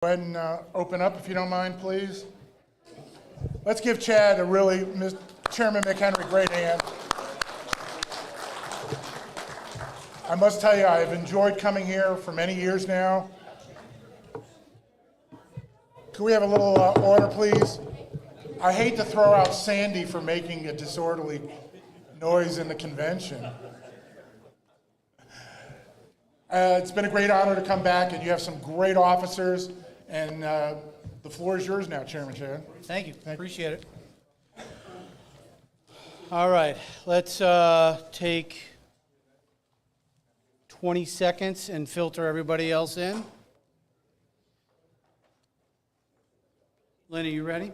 Go ahead and open up if you don't mind, please. Let's give Chad Chairman McHenry, great hand. I must tell you, I've enjoyed coming here for many years now. Could we have a little order, please? I hate to throw out Sandy for making a disorderly noise in the convention. It's been a great honor to come back, and you have some great officers. And the floor is yours now, Chairman Chad. Thank you. Appreciate it. All right. Let's take 20 seconds and filter everybody else in. Lynn, are you ready?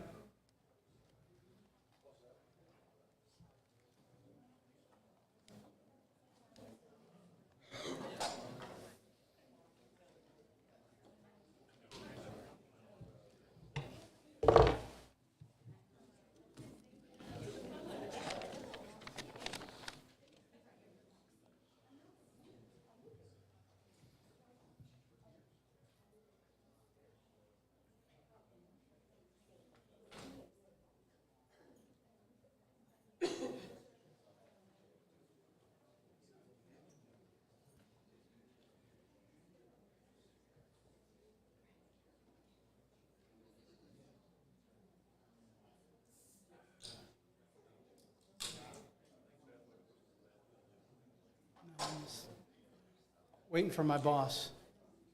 Waiting for my boss,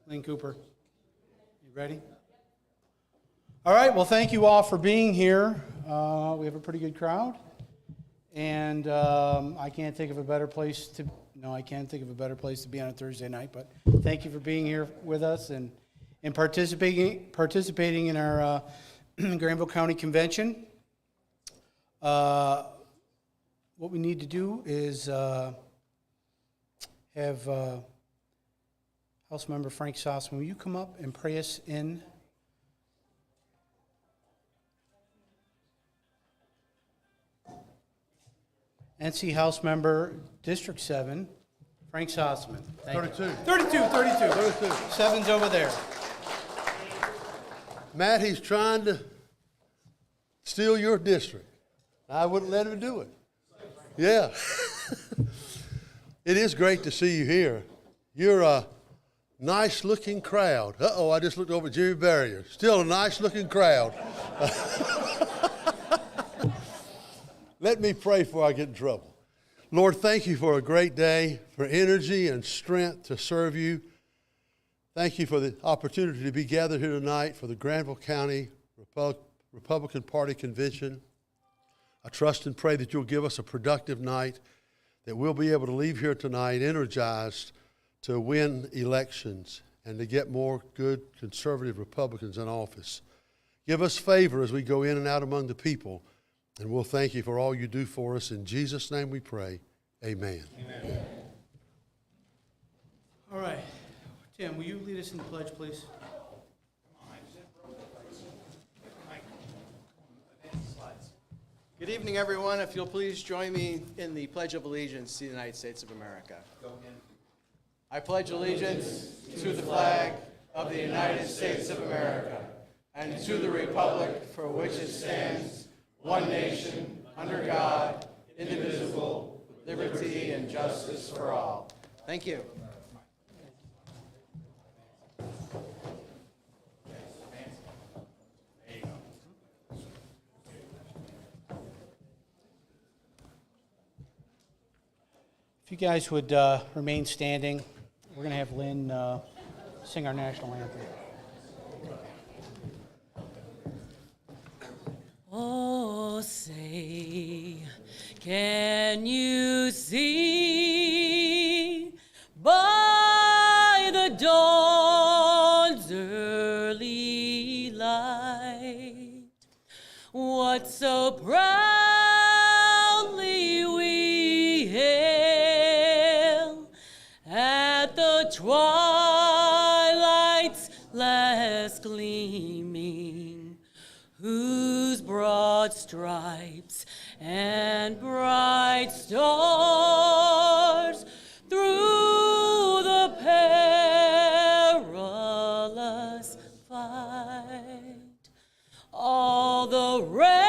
Lynn Cooper. You ready? All right, well, thank you all for being here. We have a pretty good crowd, and I can't think of a better place to be on a Thursday night, but thank you for being here with us and participating in our Granville County Convention. What we need to do is have House Member Frank Sossman, will you come up and pray us in? NC House Member District 7, Frank Sossman. 32. 32. Seven's over there. Matt, he's trying to steal your district. I wouldn't let him do it. Yeah. It is great to see you here. You're a nice-looking crowd. Uh-oh, I just looked over at Jimmy Barrier. Still a nice-looking crowd. Let me pray before I get in trouble. Lord, thank you for a great day, for energy and strength to serve you. Thank you for the opportunity to be gathered here tonight for the Granville County Republican Party Convention. I trust and pray that you'll give us a productive night, that we'll be able to leave here tonight energized to win elections and to get more good conservative Republicans in office. Give us favor as we go in and out among the people, and we'll thank you for all you do for us. In Jesus' name we pray, amen. Amen. All right. Tim, will you lead us in the pledge, please? Good evening, everyone. If you'll please join me in the Pledge of Allegiance to the United States of America. I pledge allegiance to the flag of the United States of America and to the republic for which it stands, one nation, under God, indivisible, with liberty and justice for all. Thank you. If you guys would remain standing, we're going to have Lynn sing our national anthem. Oh, say, can you see by the dawn's early light what so proudly we hail at the twilight's last gleaming, whose broad stripes and bright stars through the perilous fight All the ramparts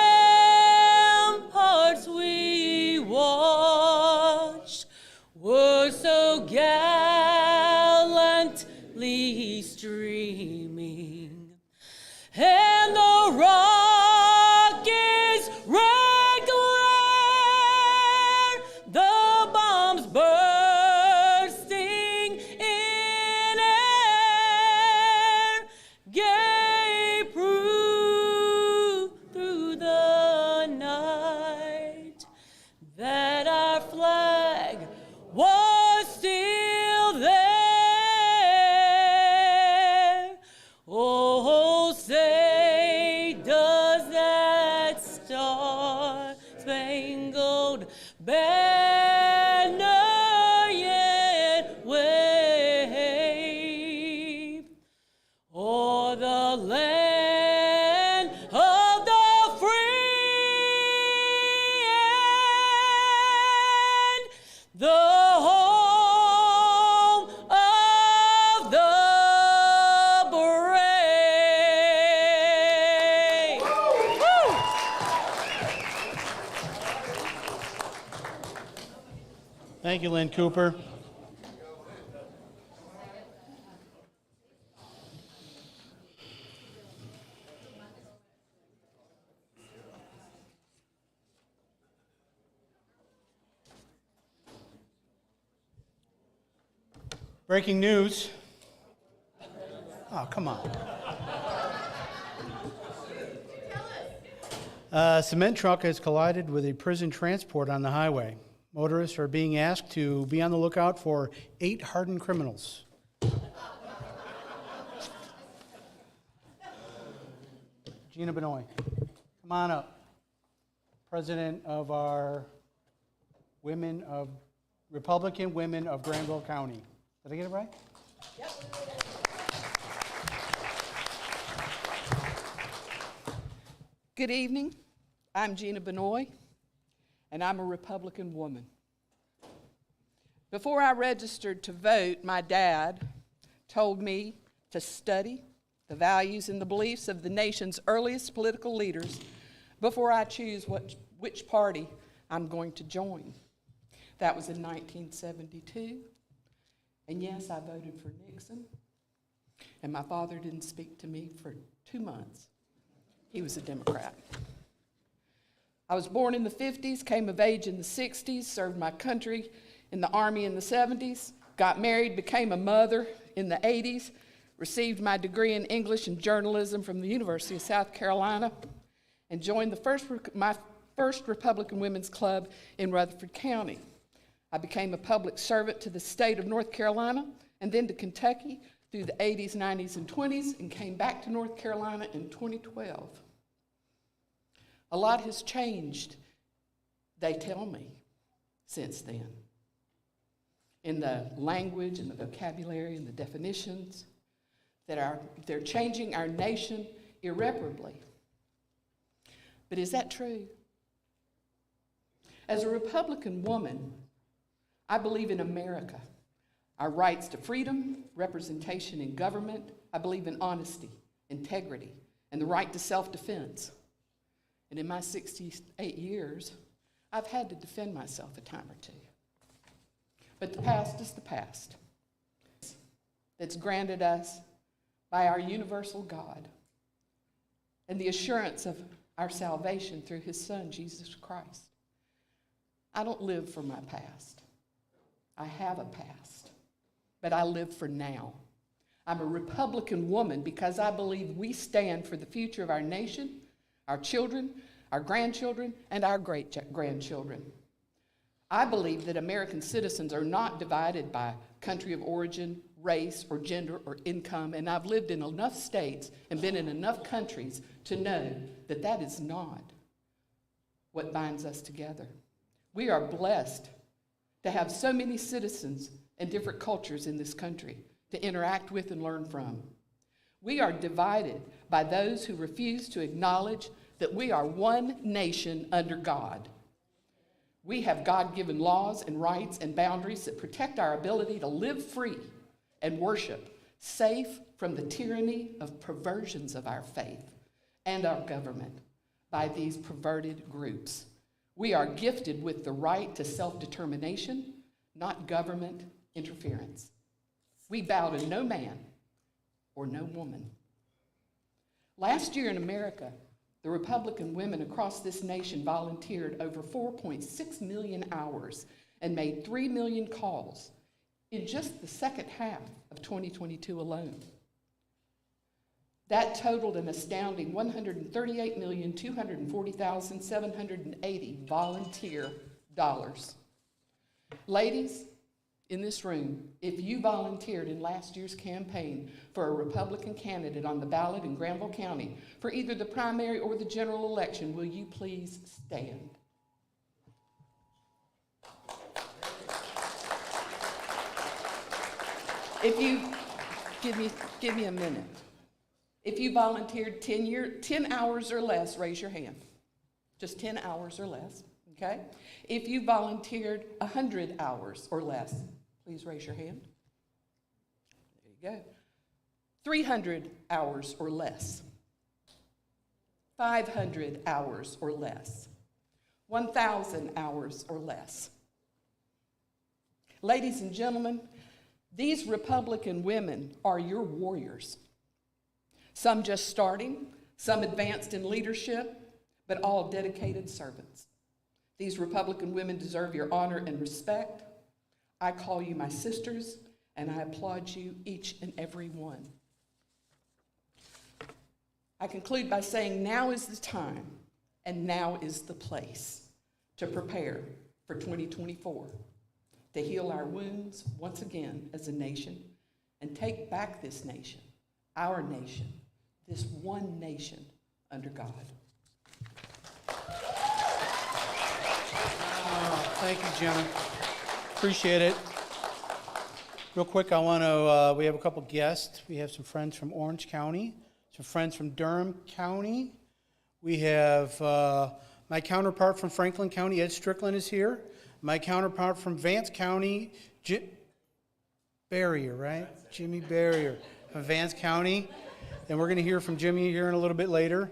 we watched were so gallantly streaming, and the rockets' red glare, the bombs bursting in air, gave proof through the night that our flag was still there. Oh, say does that star-spangled banner yet wave o'er the land of the free and the home of the brave. Woo! Thank you, Lynn Cooper. Breaking news. Oh, come on. A cement truck has collided with a prison transport on the highway. Motorists are being asked to be on the lookout for 8 hardened criminals. Gina Benoit, come on up. President of our Republican Women of Granville County. Did I get it right? Good evening. I'm Gina Benoit, and I'm a Republican woman. Before I registered to vote, my dad told me to study the values and the beliefs of the nation's earliest political leaders before I choose which party I'm going to join. That was in 1972. And yes, I voted for Nixon. And my father didn't speak to me for 2 months. He was a Democrat. I was born in the 50s, came of age in the 60s, served my country in the Army in the 70s, got married, became a mother in the 80s, received my degree in English and journalism from the University of South Carolina, and joined my first Republican Women's Club in Rutherford County. I became a public servant to the state of North Carolina and then to Kentucky through the 80s, 90s, and 20s, and came back to North Carolina in 2012. A lot has changed, they tell me, since then. In the language and the vocabulary and the definitions, they're changing our nation irreparably. But is that true? As a Republican woman, I believe in America, our rights to freedom, representation in government. I believe in honesty, integrity, and the right to self-defense. And in my 68 years, I've had to defend myself a time or two. But the past is the past. That's granted us by our universal God and the assurance of our salvation through his Son, Jesus Christ. I don't live for my past. I have a past, but I live for now. I'm a Republican woman because I believe we stand for the future of our nation, our children, our grandchildren, and our great-grandchildren. I believe that American citizens are not divided by country of origin, race, or gender, or income, and I've lived in enough states and been in enough countries to know that that is not what binds us together. We are blessed to have so many citizens and different cultures in this country to interact with and learn from. We are divided by those who refuse to acknowledge that we are one nation under God. We have God-given laws and rights and boundaries that protect our ability to live free and worship safe from the tyranny of perversions of our faith and our government by these perverted groups. We are gifted with the right to self-determination, not government interference. We bow to no man or no woman. Last year in America, the Republican women across this nation volunteered over 4.6 million hours and made 3 million calls in just the second half of 2022 alone. That totaled an astounding 138,240,780 volunteer dollars. Ladies in this room, if you volunteered in last year's campaign for a Republican candidate on the ballot in Granville County for either the primary or the general election, will you please stand? If you, give me a minute. If you volunteered 10 hours or less, raise your hand. Just 10 hours or less, okay? If you volunteered 100 hours or less, please raise your hand. There you go. 300 hours or less. 500 hours or less. 1,000 hours or less. Ladies and gentlemen, these Republican women are your warriors. Some just starting, some advanced in leadership, but all dedicated servants. These Republican women deserve your honor and respect. I call you my sisters, and I applaud you, each and every one. I conclude by saying now is the time, and now is the place to prepare for 2024, to heal our wounds once again as a nation, and take back this nation, our nation, this one nation under God. Thank you, Jenna. Appreciate it. Real quick, I want to, we have a couple guests. We have some friends from Orange County, some friends from Durham County. We have my counterpart from Franklin County, Ed Strickland, is here. My counterpart from Vance County, Barrier, right? Jimmy Barrier from Vance County. And we're going to hear from Jimmy here in a little bit later.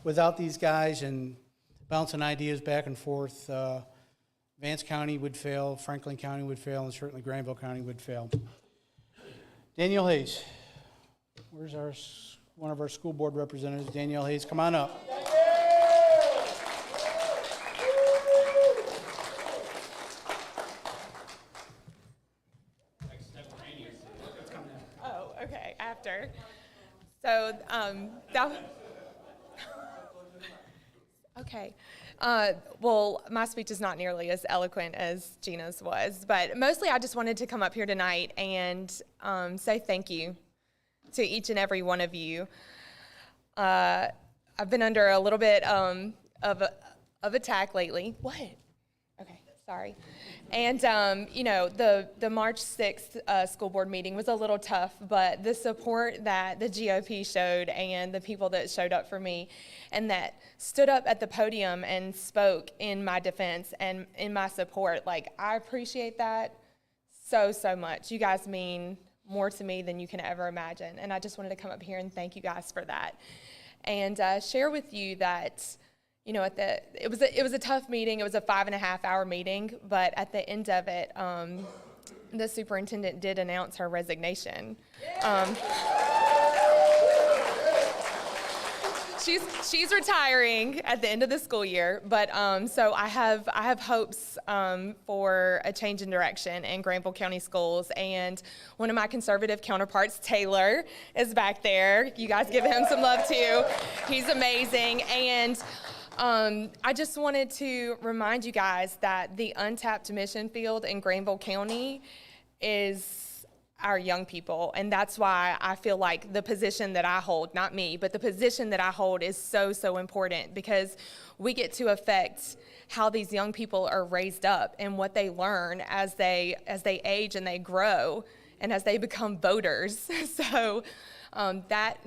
Without these guys and bouncing ideas back and forth, Vance County would fail, Franklin County would fail, and certainly Granville County would fail. Danielle Hayes, where's one of our school board representatives? Danielle Hayes, come on up. Oh, okay, after. So, okay. Well, my speech is not nearly as eloquent as Gina's was, but mostly I just wanted to come up here tonight and say thank you to each and every one of you. I've been under a little bit of attack lately. What? Okay, sorry. And, the March 6th school board meeting was a little tough, but the support that the GOP showed and the people that showed up for me and that stood up at the podium and spoke in my defense and in my support, I appreciate that so, so much. You guys mean more to me than you can ever imagine. And I just wanted to come up here and thank you guys for that. And share with you that it was a tough meeting. It was a 5.5-hour meeting, but at the end of it, the superintendent did announce her resignation. She's retiring at the end of the school year, but so I have hopes for a change in direction in Granville County Schools. And one of my conservative counterparts, Taylor, is back there. You guys give him some love too. He's amazing. And I just wanted to remind you guys that the untapped mission field in Granville County is our young people, and that's why I feel like the position that I hold, not me, but the position that I hold is so, so important, because we get to affect how these young people are raised up and what they learn as they age and they grow and as they become voters. So that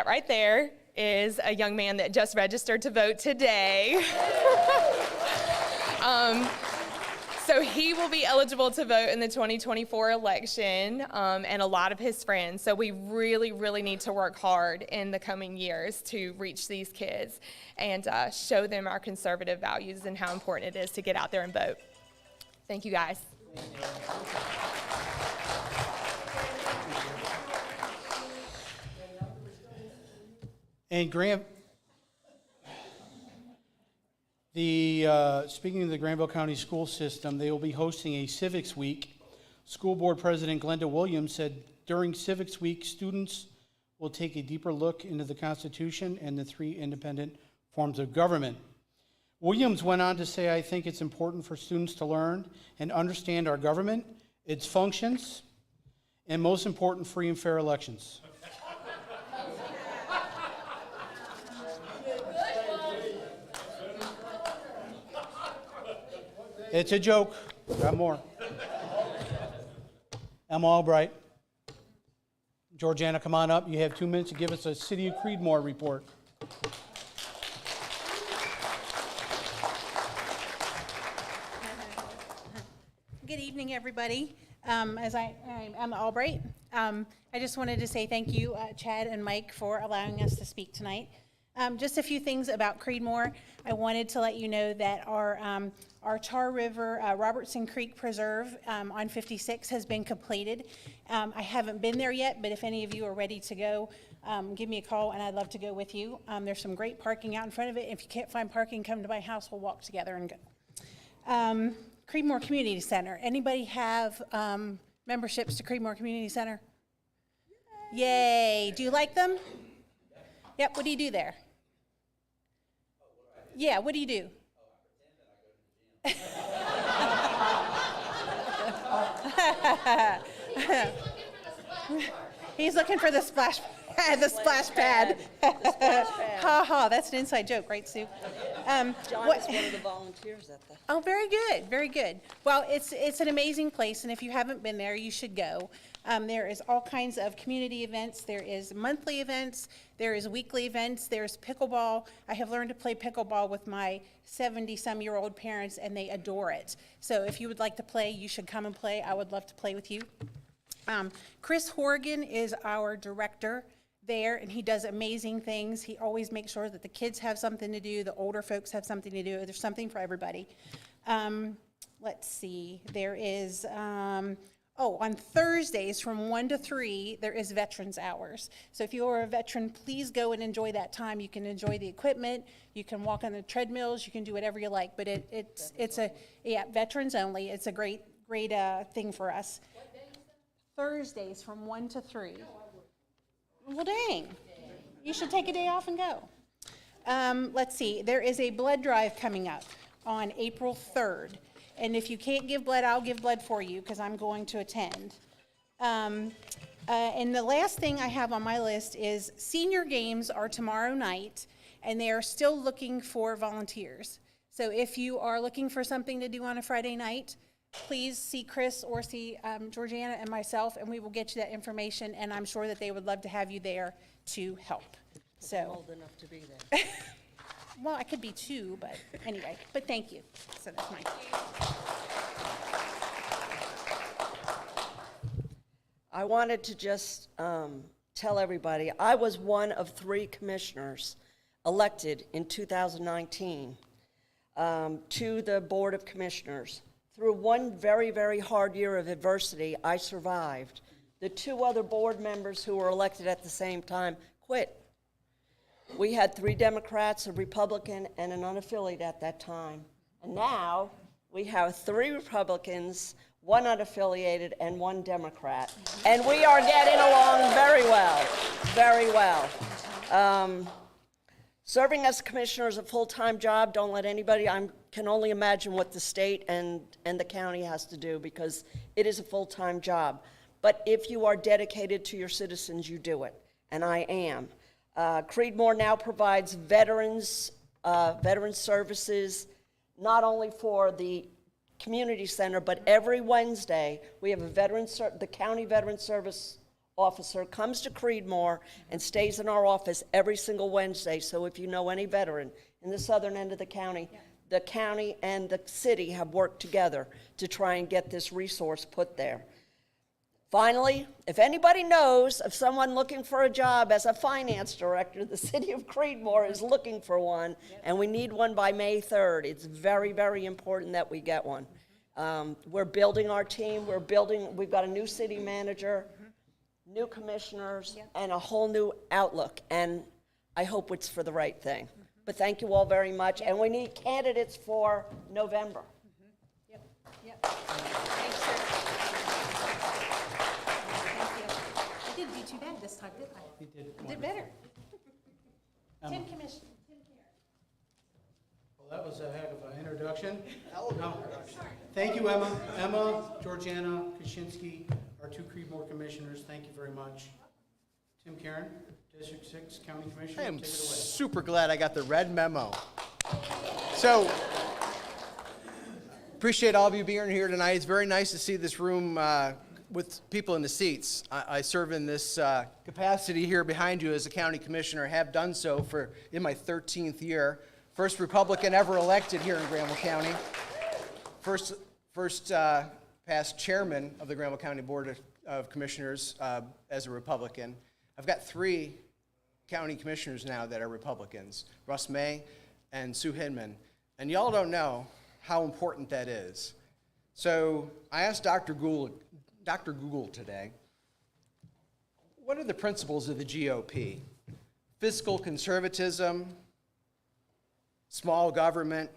right there is a young man that just registered to vote today. So he will be eligible to vote in the 2024 election, and a lot of his friends. So we really, really need to work hard in the coming years to reach these kids and show them our conservative values and how important it is to get out there and vote. Thank you, guys. And Graham, speaking of the Granville County school system, they will be hosting a Civics Week. School Board President Glenda Williams said during Civics Week, students will take a deeper look into the Constitution and the 3 independent forms of government. Williams went on to say, I think it's important for students to learn and understand our government, its functions, and most important, free and fair elections. It's a joke. Got more. Emma Albright. Georgiana, come on up. You have 2 minutes to give us a City of Creedmoor report. Good evening, everybody. I'm Emma Albright. I just wanted to say thank you, Chad and Mike, for allowing us to speak tonight. Just a few things about Creedmoor. I wanted to let you know that our Tar River Robertson Creek Preserve on 56 has been completed. I haven't been there yet, but if any of you are ready to go, give me a call and I'd love to go with you. There's some great parking out in front of it. If you can't find parking, come to my house. We'll walk together and go. Creedmoor Community Center. Anybody have memberships to Creedmoor Community Center? Yay. Do you like them? Yep. What do you do there? Yeah, what do you do? He's looking for the splash pad. The splash pad. Ha ha, that's an inside joke, right, Sue? John is one of the volunteers at the... Oh, very good, very good. Well, it's an amazing place, and if you haven't been there, you should go. There is all kinds of community events. There is monthly events. There is weekly events. There's pickleball. I have learned to play pickleball with my 70-some-year-old parents, and they adore it. So if you would like to play, you should come and play. I would love to play with you. Chris Horgan is our director there, and he does amazing things. He always makes sure that the kids have something to do, the older folks have something to do. There's something for everybody. Let's see. There is... on Thursdays from 1 to 3, there is Veterans Hours. So if you are a veteran, please go and enjoy that time. You can enjoy the equipment. You can walk on the treadmills. You can do whatever you like. But it's veterans only. It's a great thing for us. What day is that? Thursdays from 1 to 3. Well, dang. You should take a day off and go. Let's see. There is a blood drive coming up on April 3rd. And if you can't give blood, I'll give blood for you because I'm going to attend. And the last thing I have on my list is senior games are tomorrow night, and they are still looking for volunteers. So if you are looking for something to do on a Friday night, please see Chris or see Georgiana and myself, and we will get you that information, and I'm sure that they would love to have you there to help. So, I'm old enough to be there. well, I could be too, but anyway, but thank you. So that's mine. I wanted to just tell everybody, I was one of 3 commissioners elected in 2019 to the Board of Commissioners. Through one very, very hard year of adversity, I survived. The 2 other board members who were elected at the same time quit. We had 3 Democrats, a Republican, and an unaffiliated at that time. And now we have 3 Republicans, 1 unaffiliated, and 1 Democrat. And we are getting along very well, very well. Serving as commissioner is a full-time job. Don't let anybody, I can only imagine what the state and the county has to do because it is a full-time job. But if you are dedicated to your citizens, you do it, and I am. Creedmoor now provides veterans services, not only for the community center, but every Wednesday we have the county veteran service officer comes to Creedmoor and stays in our office every single Wednesday. So if you know any veteran in the southern end of the county, the county and the city have worked together to try and get this resource put there. Finally, if anybody knows of someone looking for a job as a finance director, the city of Creedmoor is looking for one, and we need one by May 3rd. It's very, very important that we get one. We're building our team. We've got a new city manager, new commissioners, and a whole new outlook, and I hope it's for the right thing. But thank you all very much, and we need candidates for November. Yep, yep. Thanks, sir. Thank you. I didn't do too bad this time, did I? You did I did better. Emma. 10 commission. Well, that was a heck of an introduction. No. Thank you, Emma. Emma, Georgiana, Kaczynski, our two Creedmoor commissioners, thank you very much. Tim Karen, District 6 County Commissioner, I am take it away. super glad I got the red memo. So, appreciate all of you being here tonight. It's very nice to see this room with people in the seats. I serve in this capacity here behind you as a county commissioner, have done so in my 13th year. First Republican ever elected here in Granville County. First past chairman of the Granville County Board of Commissioners as a Republican. I've got 3 county commissioners now that are Republicans, Russ May and Sue Hinman. And y'all don't know how important that is. So I asked Dr. Google today, what are the principles of the GOP? Fiscal conservatism, small government,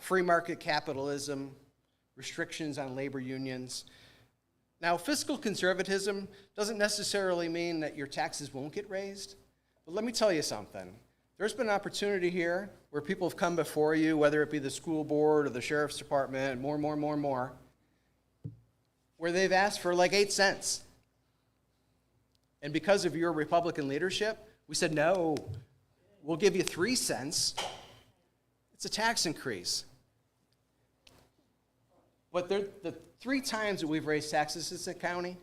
free market capitalism, restrictions on labor unions. Now, fiscal conservatism doesn't necessarily mean that your taxes won't get raised, but let me tell you something. There's been an opportunity here where people have come before you, whether it be the school board or the sheriff's department, more, where they've asked for like 8 cents. And because of your Republican leadership, we said, no, we'll give you 3 cents. It's a tax increase. But the 3 times that we've raised taxes as a county,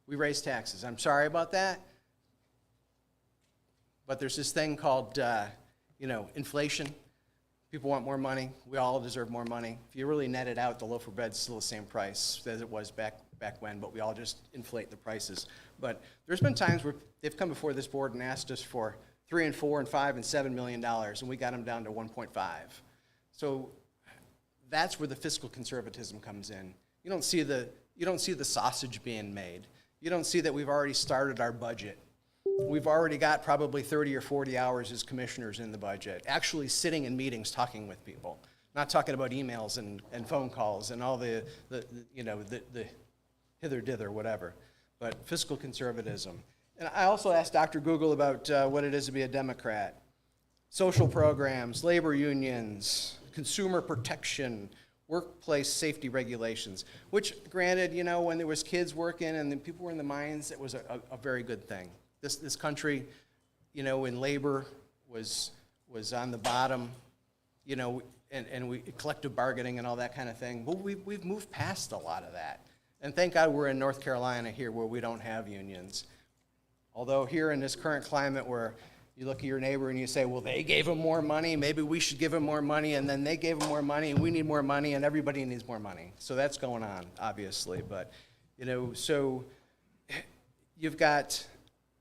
we raised taxes. I'm sorry about that. But there's this thing called, inflation. People want more money. We all deserve more money. If you really net it out, the loaf of bread's still the same price as it was back when, but we all just inflate the prices. But there's been times where they've come before this board and asked us for $3 and $4 and $5 and $7 million, and we got them down to 1.5. So that's where the fiscal conservatism comes in. You don't see the sausage being made. You don't see that we've already started our budget. We've already got probably 30 or 40 hours as commissioners in the budget, actually sitting in meetings talking with people, not talking about emails and phone calls and all the hither-dither, whatever, but fiscal conservatism. And I also asked Dr. Google about what it is to be a Democrat. Social programs, labor unions, consumer protection, workplace safety regulations, which granted, when there was kids working and the people were in the mines, it was a very good thing. This country, in labor was on the bottom, and we collective bargaining and all that kind of thing. But we've moved past a lot of that. And thank God we're in North Carolina here where we don't have unions. Although here in this current climate where you look at your neighbor and you say, well, they gave them more money, maybe we should give them more money, and then they gave them more money, and we need more money, and everybody needs more money. So that's going on, obviously. But, so you've got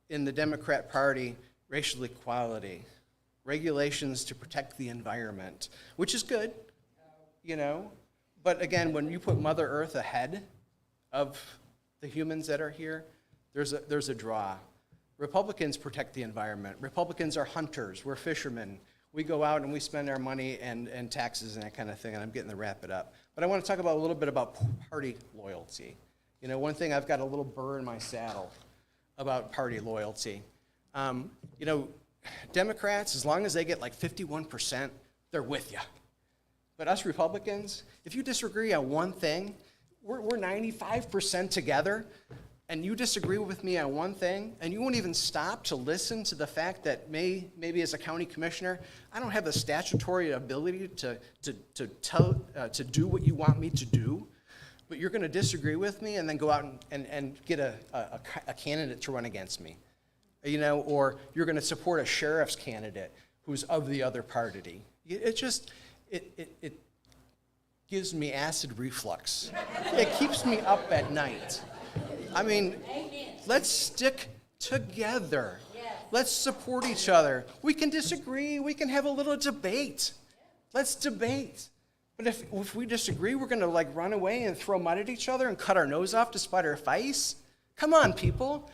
in the Democrat Party racial equality, regulations to protect the environment, which is good, But again, when you put Mother Earth ahead of the humans that are here, there's a draw. Republicans protect the environment. Republicans are hunters. We're fishermen. We go out and we spend our money and taxes and that kind of thing, and I'm getting to wrap it up. But I want to talk about a little bit about party loyalty. One thing, I've got a little burr in my saddle about party loyalty. Democrats, as long as they get like 51%, they're with you. But us Republicans, if you disagree on one thing, we're 95% together, and you disagree with me on one thing, and you won't even stop to listen to the fact that maybe as a county commissioner, I don't have the statutory ability to do what you want me to do, but you're going to disagree with me and then go out and get a candidate to run against me, or you're going to support a sheriff's candidate who's of the other party. it gives me acid reflux. It keeps me up at night. I mean, let's stick together. Let's support each other. We can disagree. We can have a little debate. Let's debate. But if we disagree, we're going to like run away and throw mud at each other and cut our nose off to spite our face? Come on, people.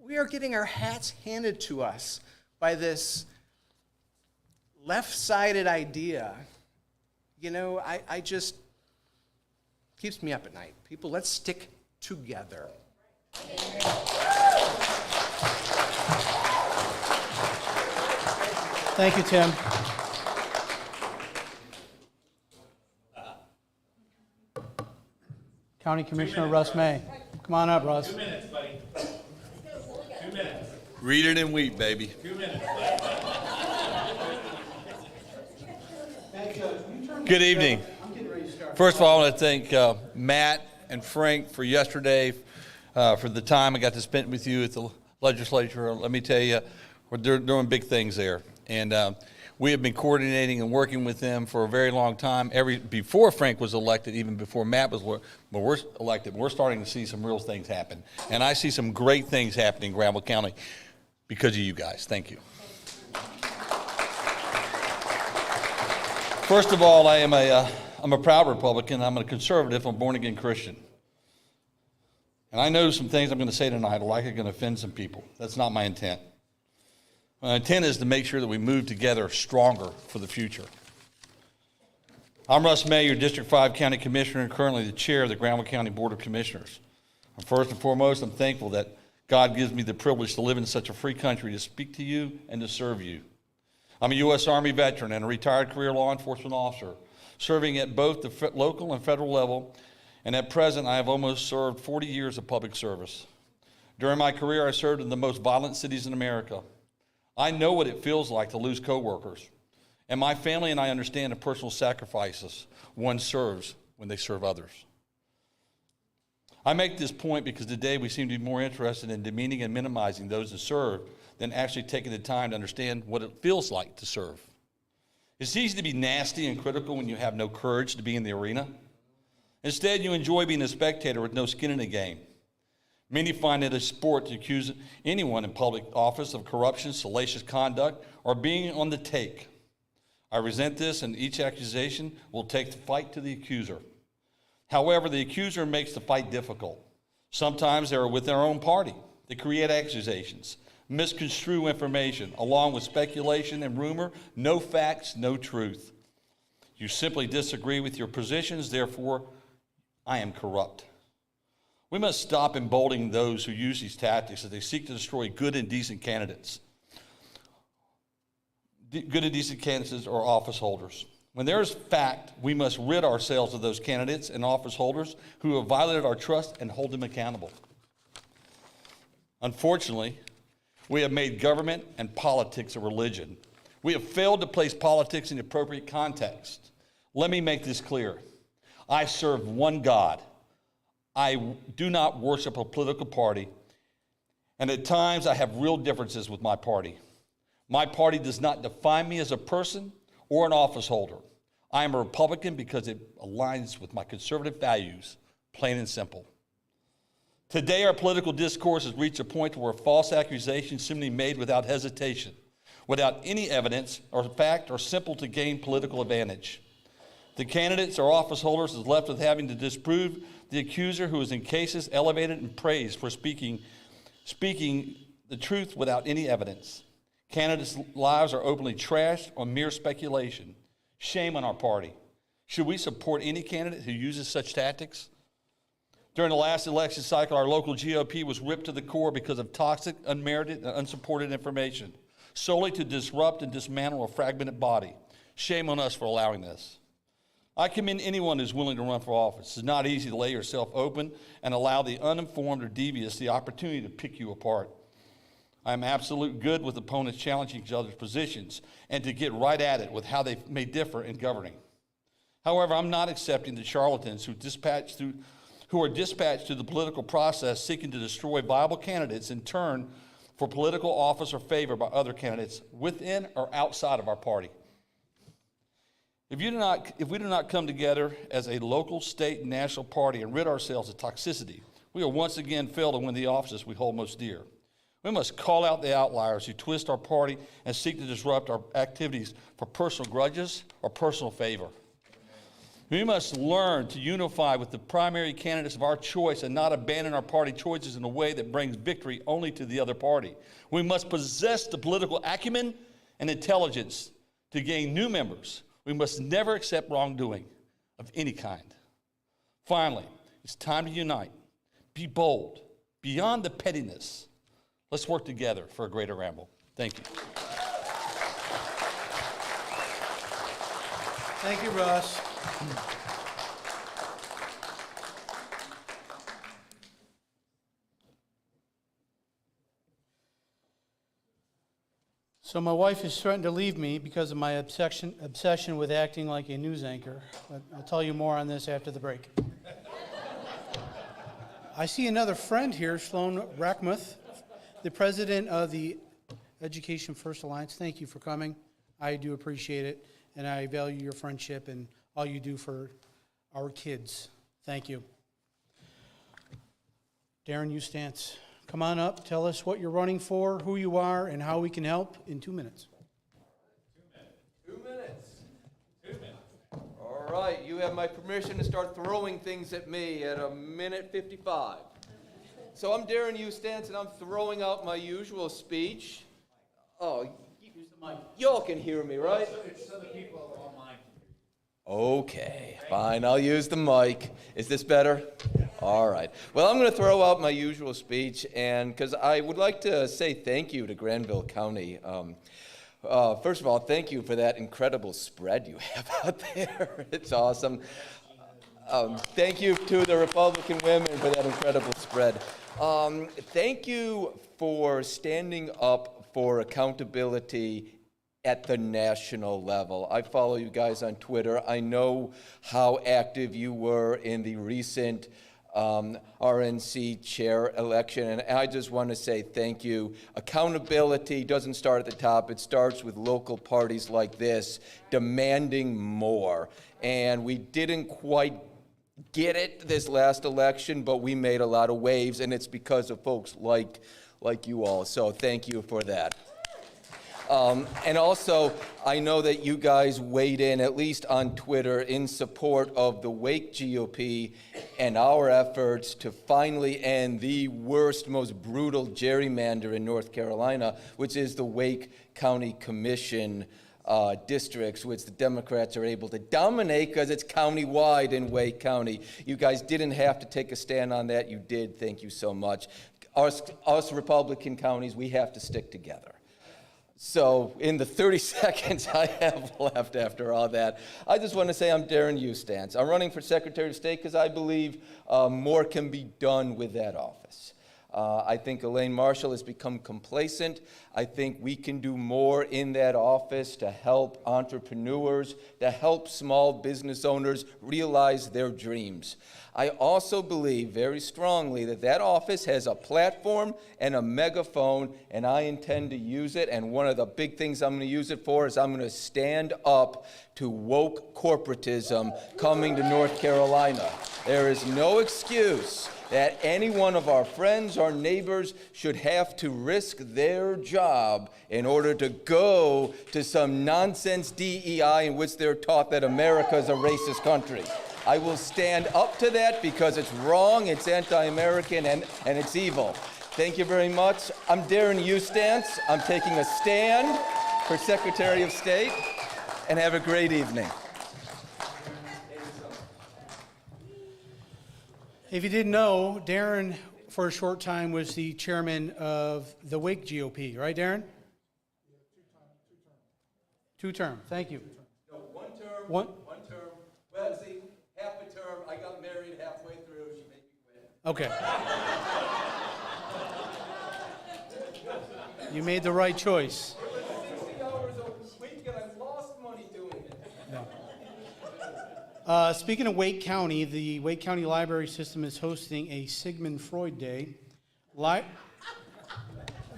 We are getting our hats handed to us by this left-sided idea. You know, I just, keeps me up at night. People, let's stick together. Thank you, Tim. County Commissioner Russ May. Come on up, Russ. 2 minutes, buddy. 2 minutes. Read it and weep, baby. 2 minutes. Good evening. First of all, I want to thank Matt and Frank for yesterday, for the time I got to spend with you at the legislature. Let me tell you, they're doing big things there. And we have been coordinating and working with them for a very long time. Before Frank was elected, even before Matt was elected, we're starting to see some real things happen. And I see some great things happening in Granville County because of you guys. Thank you. First of all, I'm a proud Republican. I'm a conservative. I'm a born-again Christian. And I know some things I'm going to say tonight are likely going to offend some people. That's not my intent. My intent is to make sure that we move together stronger for the future. I'm Russ May, your District 5 County Commissioner and currently the chair of the Granville County Board of Commissioners. And first and foremost, I'm thankful that God gives me the privilege to live in such a free country to speak to you and to serve you. I'm a U.S. Army veteran and a retired career law enforcement officer, serving at both the local and federal level, and at present I have almost served 40 years of public service. During my career, I served in the most violent cities in America. I know what it feels like to lose coworkers, and my family and I understand the personal sacrifices one serves when they serve others. I make this point because today we seem to be more interested in demeaning and minimizing those who serve than actually taking the time to understand what it feels like to serve. It's easy to be nasty and critical when you have no courage to be in the arena. Instead, you enjoy being a spectator with no skin in the game. Many find it a sport to accuse anyone in public office of corruption, salacious conduct, or being on the take. I resent this, and each accusation will take the fight to the accuser. However, the accuser makes the fight difficult. Sometimes they are with their own party. They create accusations, misconstrue information, along with speculation and rumor, no facts, no truth. You simply disagree with your positions, therefore, I am corrupt. We must stop emboldening those who use these tactics as they seek to destroy good and decent candidates. Good and decent candidates or office holders. When there is fact, we must rid ourselves of those candidates and office holders who have violated our trust and hold them accountable. Unfortunately, we have made government and politics a religion. We have failed to place politics in the appropriate context. Let me make this clear. I serve one God. I do not worship a political party, and at times I have real differences with my party. My party does not define me as a person or an office holder. I am a Republican because it aligns with my conservative values, plain and simple. Today, our political discourse has reached a point where false accusations seem to be made without hesitation, without any evidence or fact, or simple to gain political advantage. The candidates or office holders is left with having to disprove the accuser, who is in cases elevated and praised for speaking the truth without any evidence. Candidates' lives are openly trashed on mere speculation. Shame on our party. Should we support any candidate who uses such tactics? During the last election cycle, our local GOP was ripped to the core because of toxic, unmerited, and unsupported information, solely to disrupt and dismantle a fragmented body. Shame on us for allowing this. I commend anyone who's willing to run for office. It's not easy to lay yourself open and allow the uninformed or devious the opportunity to pick you apart. I am absolute good with opponents challenging each other's positions and to get right at it with how they may differ in governing. However, I'm not accepting the charlatans who are dispatched to the political process seeking to destroy viable candidates in turn for political office or favor by other candidates within or outside of our party. If we do not come together as a local, state, and national party and rid ourselves of toxicity, we will once again fail to win the offices we hold most dear. We must call out the outliers who twist our party and seek to disrupt our activities for personal grudges or personal favor. We must learn to unify with the primary candidates of our choice and not abandon our party choices in a way that brings victory only to the other party. We must possess the political acumen and intelligence to gain new members. We must never accept wrongdoing of any kind. Finally, it's time to unite. Be bold, beyond the pettiness. Let's work together for a greater Granville. Thank you. Thank you, Russ. So my wife is threatened to leave me because of my obsession with acting like a news anchor. But I'll tell you more on this after the break. I see another friend here, Sloan Rackmuth, the president of the Education First Alliance. Thank you for coming. I do appreciate it, and I value your friendship and all you do for our kids. Thank you. Darren Eustace, come on up. Tell us what you're running for, who you are, and how we can help in 2 minutes. 2 minutes. 2 minutes. All right, you have my permission to start throwing things at me at 1:55. So I'm Darren Eustace, and I'm throwing out my usual speech. Oh, use the mic. Y'all can hear me, right? It's so the people online can hear you. Okay, fine, I'll use the mic. Is this better? All right. Well, I'm going to throw out my usual speech, and because I would like to say thank you to Granville County. First of all, thank you for that incredible spread you have out there. It's awesome. Thank you to the Republican women for that incredible spread. Thank you for standing up for accountability at the national level. I follow you guys on Twitter. I know how active you were in the recent RNC chair election, and I just want to say thank you. Accountability doesn't start at the top. It starts with local parties like this demanding more. And we didn't quite get it this last election, but we made a lot of waves, and it's because of folks like you all. So thank you for that. And also, I know that you guys weighed in, at least on Twitter, in support of the Wake GOP and our efforts to finally end the worst, most brutal gerrymander in North Carolina, which is the Wake County Commission districts, which the Democrats are able to dominate because it's county-wide in Wake County. You guys didn't have to take a stand on that. You did. Thank you so much. Us Republican counties, we have to stick together. So in the 30 seconds I have left after all that, I just want to say I'm Darren Eustace. I'm running for Secretary of State because I believe more can be done with that office. I think Elaine Marshall has become complacent. I think we can do more in that office to help entrepreneurs, to help small business owners realize their dreams. I also believe very strongly that that office has a platform and a megaphone, and I intend to use it. And one of the big things I'm going to use it for is I'm going to stand up to woke corporatism coming to North Carolina. There is no excuse that any one of our friends or neighbors should have to risk their job in order to go to some nonsense DEI in which they're taught that America is a racist country. I will stand up to that because it's wrong, it's anti-American, and it's evil. Thank you very much. I'm Darren Eustace. I'm taking a stand for Secretary of State, and have a great evening. If you didn't know, Darren, for a short time, was the chairman of the Wake GOP, right, Darren? Two-term. Thank you. No, one term. One term. Well, see, half a term. I got married halfway through. She made me quit. Okay. You made the right choice. 60 hours a week, and I lost money doing it. Speaking of Wake County, the Wake County Library System is hosting a Sigmund Freud Day.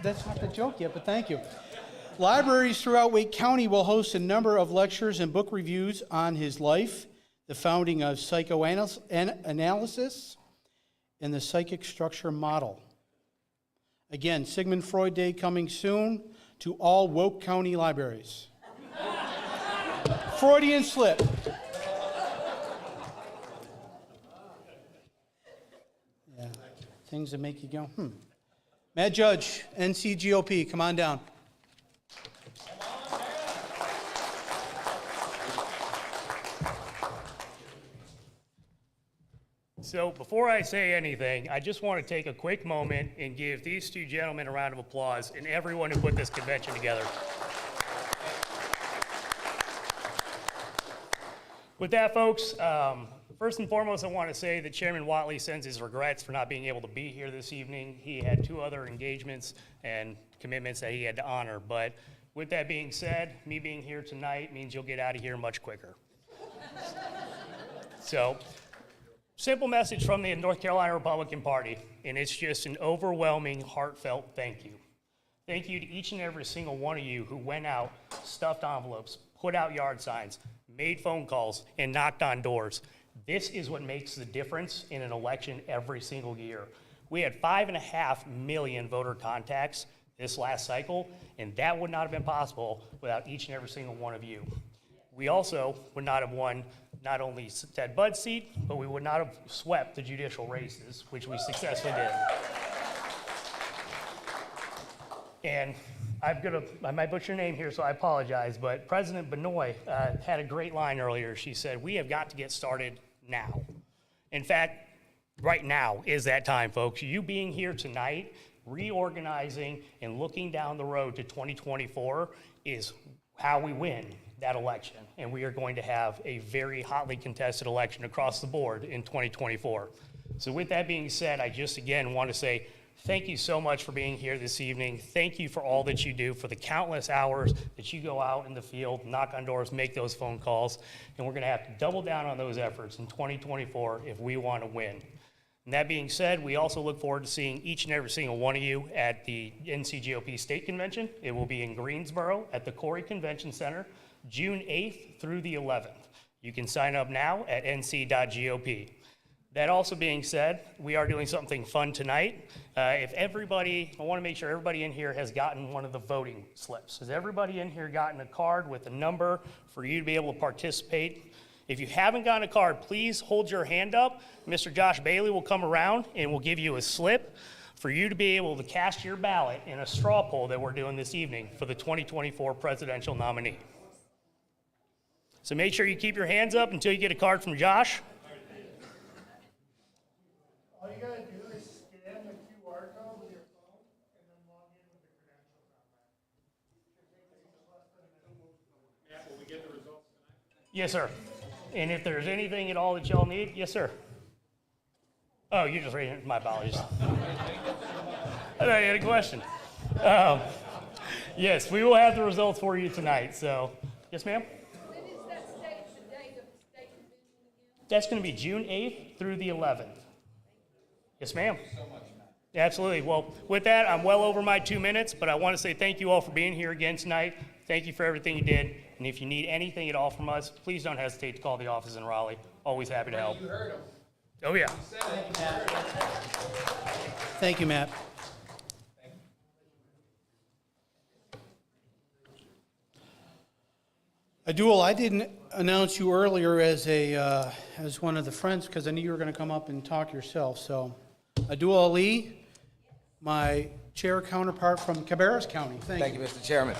That's not the joke yet, but thank you. Libraries throughout Wake County will host a number of lectures and book reviews on his life, the founding of psychoanalysis, and the psychic structure model. Again, Sigmund Freud Day coming soon to all Woke County libraries. Freudian slip. Yeah, things that make you go, Matt Judge, NCGOP, come on down. So before I say anything, I just want to take a quick moment and give these two gentlemen a round of applause and everyone who put this convention together. With that, folks, first and foremost, I want to say that Chairman Watley sends his regrets for not being able to be here this evening. He had 2 other engagements and commitments that he had to honor. But with that being said, me being here tonight means you'll get out of here much quicker. So, simple message from the North Carolina Republican Party, and it's just an overwhelming, heartfelt thank you. Thank you to each and every single one of you who went out, stuffed envelopes, put out yard signs, made phone calls, and knocked on doors. This is what makes the difference in an election every single year. We had 5.5 million voter contacts this last cycle, and that would not have been possible without each and every single one of you. We also would not have won not only Ted Budd's seat, but we would not have swept the judicial races, which we successfully did. And I might butcher your name here, so I apologize, but President Benoit had a great line earlier. She said, "We have got to get started now." In fact, right now is that time, folks. You being here tonight, reorganizing and looking down the road to 2024 is how we win that election. And we are going to have a very hotly contested election across the board in 2024. So with that being said, I just again want to say thank you so much for being here this evening. Thank you for all that you do, for the countless hours that you go out in the field, knock on doors, make those phone calls. And we're going to have to double down on those efforts in 2024 if we want to win. And that being said, we also look forward to seeing each and every single one of you at the NCGOP State Convention. It will be in Greensboro at the Corey Convention Center, June 8th through the 11th. You can sign up now at nc.gop. That also being said, we are doing something fun tonight. I want to make sure everybody in here has gotten one of the voting slips. Has everybody in here gotten a card with a number for you to be able to participate? If you haven't gotten a card, please hold your hand up. Mr. Josh Bailey will come around and will give you a slip for you to be able to cast your ballot in a straw poll that we're doing this evening for the 2024 presidential nominee. So make sure you keep your hands up until you get a card from Josh. All you gotta do is scan the QR code with your phone and then log in with the credentials on that. Should take you less than a minute. Matt, will we get the results tonight? Yes, sir. And if there's anything at all that y'all need, yes, sir. Oh, you just raised it. My apologies. I thought you had a question. Yes, we will have the results for you tonight. So, yes, ma'am? When is that the date of the state convention again? That's going to be June 8th through the 11th. Yes, ma'am. Thank you so much, Matt. Absolutely. Well, with that, I'm well over my 2 minutes, but I want to say thank you all for being here again tonight. Thank you for everything you did. And if you need anything at all from us, please don't hesitate to call the office in Raleigh. Always happy to help. You heard him. Oh, yeah. Thank you, Matt. Adul, I didn't announce you earlier as one of the friends because I knew you were going to come up and talk yourself. So, Adul Ali, my chair counterpart from Cabarrus County. Thank you, Mr. Chairman.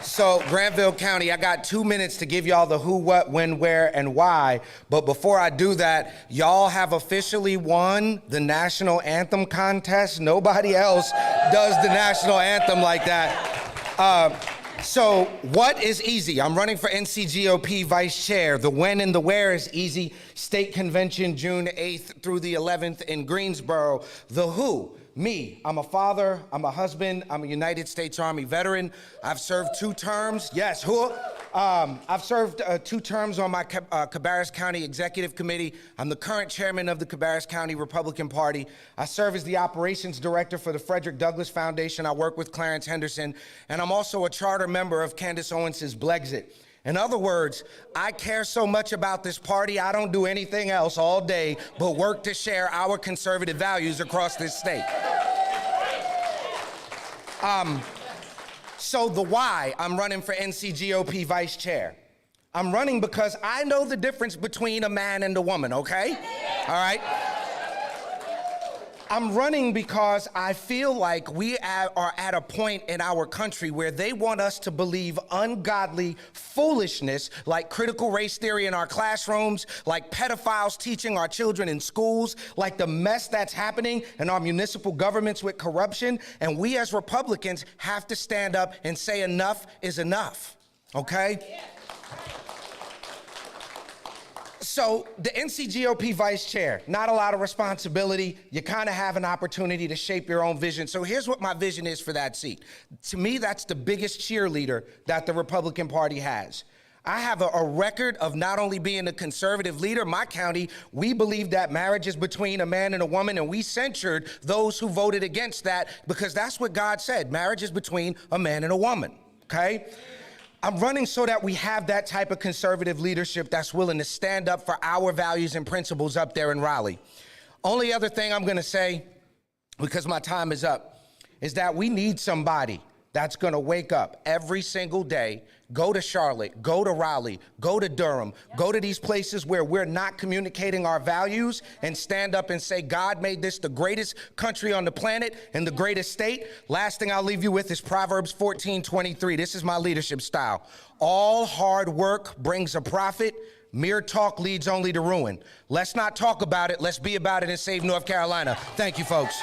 So, Granville County, I got 2 minutes to give y'all the who, what, when, where, and why. But before I do that, y'all have officially won the national anthem contest. Nobody else does the national anthem like that. So what is easy? I'm running for NCGOP vice chair. The when and the where is easy. State Convention, June 8th through the 11th in Greensboro. The who? Me. I'm a father, I'm a husband, I'm a United States Army veteran. I've served 2 terms. Yes, who? I've served 2 terms on my Cabarrus County Executive Committee. I'm the current chairman of the Cabarrus County Republican Party. I serve as the operations director for the Frederick Douglass Foundation. I work with Clarence Henderson, and I'm also a charter member of Candace Owens' Blexit. In other words, I care so much about this party, I don't do anything else all day but work to share our conservative values across this state. So the why I'm running for NCGOP vice chair. I'm running because I know the difference between a man and a woman, okay? All right? I'm running because I feel like we are at a point in our country where they want us to believe ungodly foolishness like critical race theory in our classrooms, like pedophiles teaching our children in schools, like the mess that's happening in our municipal governments with corruption. And we as Republicans have to stand up and say enough is enough, okay? Yeah. So the NCGOP vice chair, not a lot of responsibility. You kind of have an opportunity to shape your own vision. So here's what my vision is for that seat. To me, that's the biggest cheerleader that the Republican Party has. I have a record of not only being a conservative leader. My county, we believe that marriage is between a man and a woman, and we censured those who voted against that because that's what God said. Marriage is between a man and a woman, okay? I'm running so that we have that type of conservative leadership that's willing to stand up for our values and principles up there in Raleigh. Only other thing I'm gonna say, because my time is up, is that we need somebody that's gonna wake up every single day, go to Charlotte, go to Raleigh, go to Durham, go to these places where we're not communicating our values and stand up and say, God made this the greatest country on the planet and the greatest state. Last thing I'll leave you with is Proverbs 14:23. This is my leadership style. All hard work brings a profit. Mere talk leads only to ruin. Let's not talk about it. Let's be about it and save North Carolina. Thank you, folks.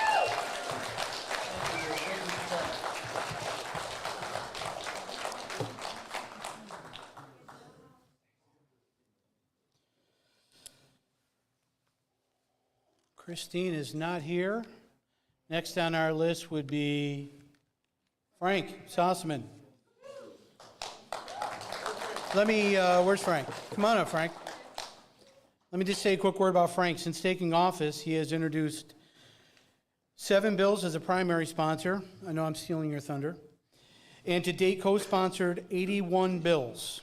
Christine is not here. Next on our list would be Frank Sossaman. Where's Frank? Come on up, Frank. Let me just say a quick word about Frank. Since taking office, he has introduced 7 bills as a primary sponsor. I know I'm stealing your thunder. And to date, co-sponsored 81 bills.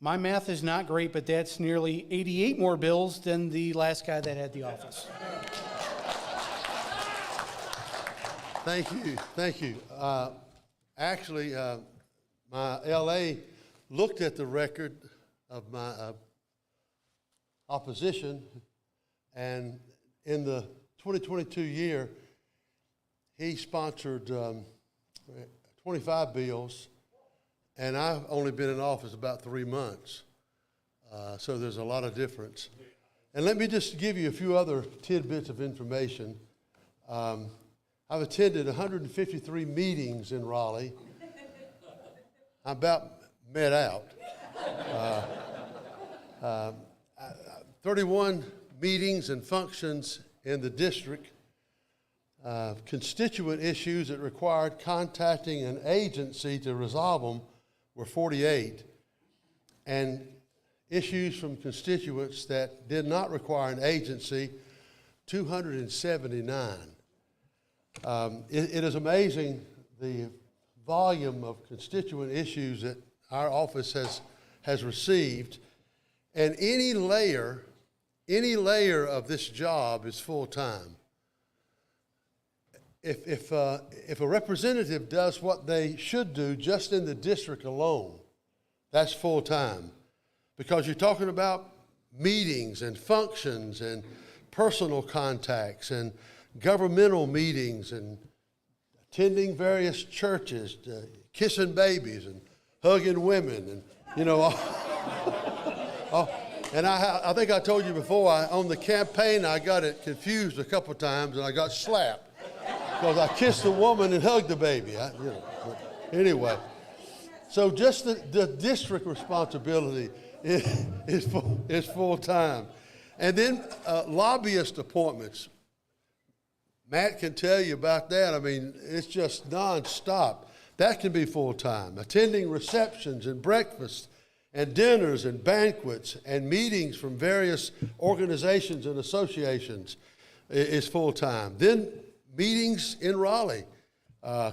My math is not great, but that's nearly 88 more bills than the last guy that had the office. Thank you. Actually, my LA looked at the record of my opposition, and in the 2022 year, he sponsored 25 bills. And I've only been in office about 3 months, so there's a lot of difference. And let me just give you a few other tidbits of information. I've attended 153 meetings in Raleigh. I'm about met out. 31 meetings and functions in the district. Constituent issues that required contacting an agency to resolve them were 48, and issues from constituents that did not require an agency, 279. It is amazing the volume of constituent issues that our office has received, and any layer of this job is full-time. If a representative does what they should do just in the district alone, that's full-time. Because you're talking about meetings and functions and personal contacts and governmental meetings and attending various churches, kissing babies and hugging women and, you know, and I think I told you before, on the campaign, I got it confused a couple times and I got slapped. Because I kissed the woman and hugged the baby. Anyway, so just the district responsibility is full time. And then lobbyist appointments. Matt can tell you about that. I mean, it's just nonstop. That can be full time. Attending receptions and breakfasts and dinners and banquets and meetings from various organizations and associations is full time. Then meetings in Raleigh,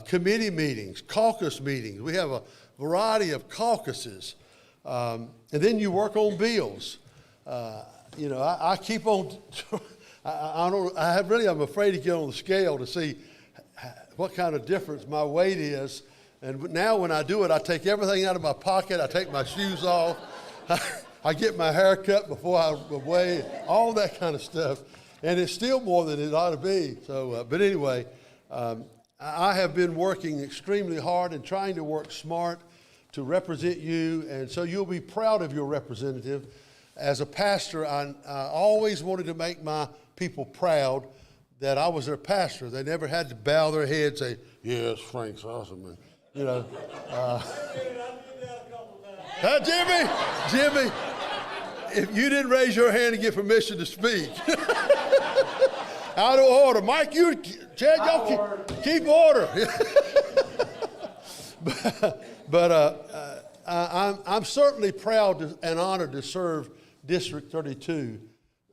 committee meetings, caucus meetings. We have a variety of caucuses. And then you work on bills. You know, I keep on, I'm afraid to get on the scale to see what kind of difference my weight is. And now when I do it, I take everything out of my pocket. I take my shoes off. I get my hair cut before I weigh, all that kind of stuff. And it's still more than it ought to be. So, but anyway, I have been working extremely hard and trying to work smart to represent you. And so you'll be proud of your representative. As a pastor, I always wanted to make my people proud that I was their pastor. They never had to bow their head and say, yes, Frank's awesome. And, you know, Jimmy, if you didn't raise your hand to get permission to speak. Out of order. Mike, Chad, y'all keep order. but I'm certainly proud and honored to serve District 32,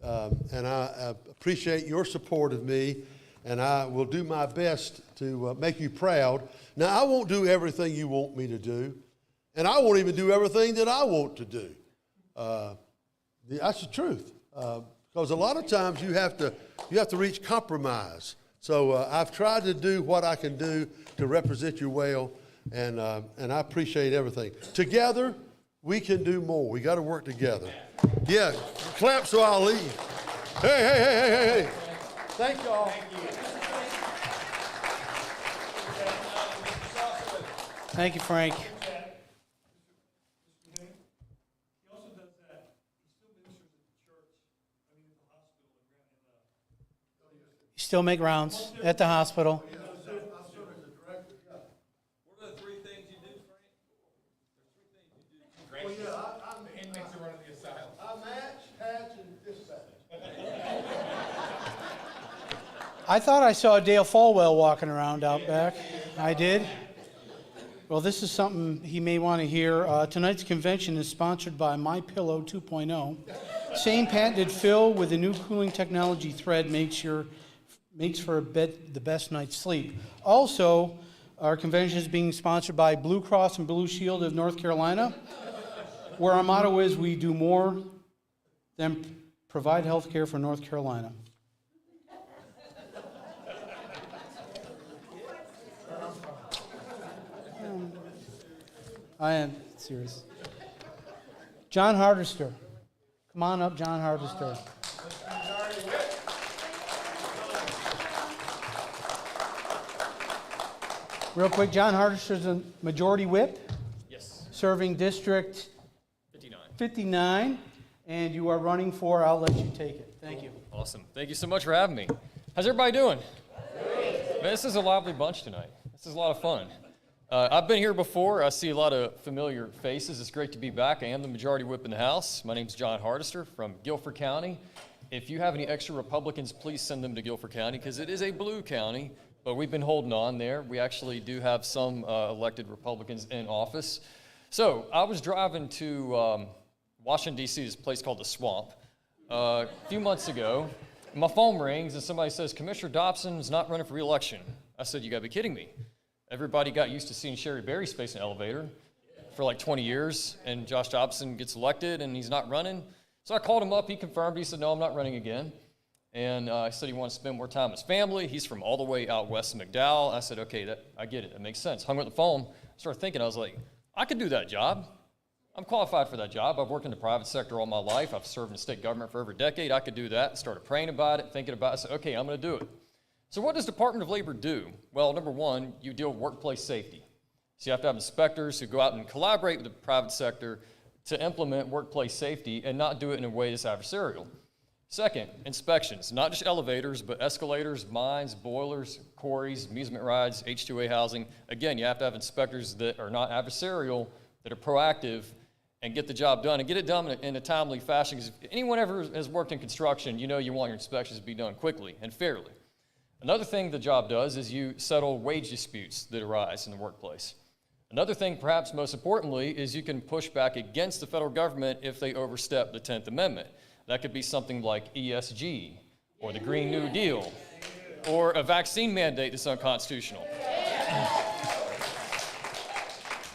and I appreciate your support of me, and I will do my best to make you proud. Now, I won't do everything you want me to do, and I won't even do everything that I want to do. That's the truth, because a lot of times you have to reach compromise. So I've tried to do what I can do to represent you well, and I appreciate everything. Together, we can do more. We got to work together. Yeah, clap so I'll leave. Hey. Thank you all. Thank you, Frank. You still make rounds at the hospital. I thought I saw Dale Falwell walking around out back. I did. Well, this is something he may want to hear. Tonight's convention is sponsored by My Pillow 2.0. Same patented fill with the new cooling technology thread makes for the best night's sleep. Also, our convention is being sponsored by Blue Cross and Blue Shield of North Carolina, where our motto is, we do more than provide health care for North Carolina. I am serious. John Hardister. Come on up, John Hardister. Real quick, John Hardister is a majority whip. Yes. Serving District 59. And you are running for, I'll let you take it. Thank you. Awesome. Thank you so much for having me. How's everybody doing? Man, this is a lively bunch tonight. This is a lot of fun. I've been here before. I see a lot of familiar faces. It's great to be back. I am the majority whip in the House. My name's John Hardister from Guilford County. If you have any extra Republicans, please send them to Guilford County because it is a blue county, but we've been holding on there. We actually do have some elected Republicans in office. So I was driving to Washington, D.C., this place called the Swamp, a few months ago. My phone rings and somebody says, Commissioner Dobson's not running for re-election. I said, you gotta be kidding me. Everybody got used to seeing Sherry Berry's face in an elevator for like 20 years, and Josh Dobson gets elected, and he's not running. So I called him up. He confirmed. He said, no, I'm not running again. And I said he wanted to spend more time with his family. He's from all the way out west of McDowell. I said, okay, I get it. That makes sense. Hung up the phone, started thinking. I was like, I could do that job. I'm qualified for that job. I've worked in the private sector all my life. I've served in state government for over a decade. I could do that. Started praying about it, thinking about it. I said, okay, I'm going to do it. So what does Department of Labor do? Well, number one, you deal with workplace safety. So you have to have inspectors who go out and collaborate with the private sector to implement workplace safety and not do it in a way that's adversarial. Second, inspections, not just elevators, but escalators, mines, boilers, quarries, amusement rides, H2A housing. Again, you have to have inspectors that are not adversarial, that are proactive, and get the job done and get it done in a timely fashion. Because if anyone ever has worked in construction, you know you want your inspections to be done quickly and fairly. Another thing the job does is you settle wage disputes that arise in the workplace. Another thing, perhaps most importantly, is you can push back against the federal government if they overstep the 10th Amendment. That could be something like ESG, or the Green New Deal, or a vaccine mandate that's unconstitutional.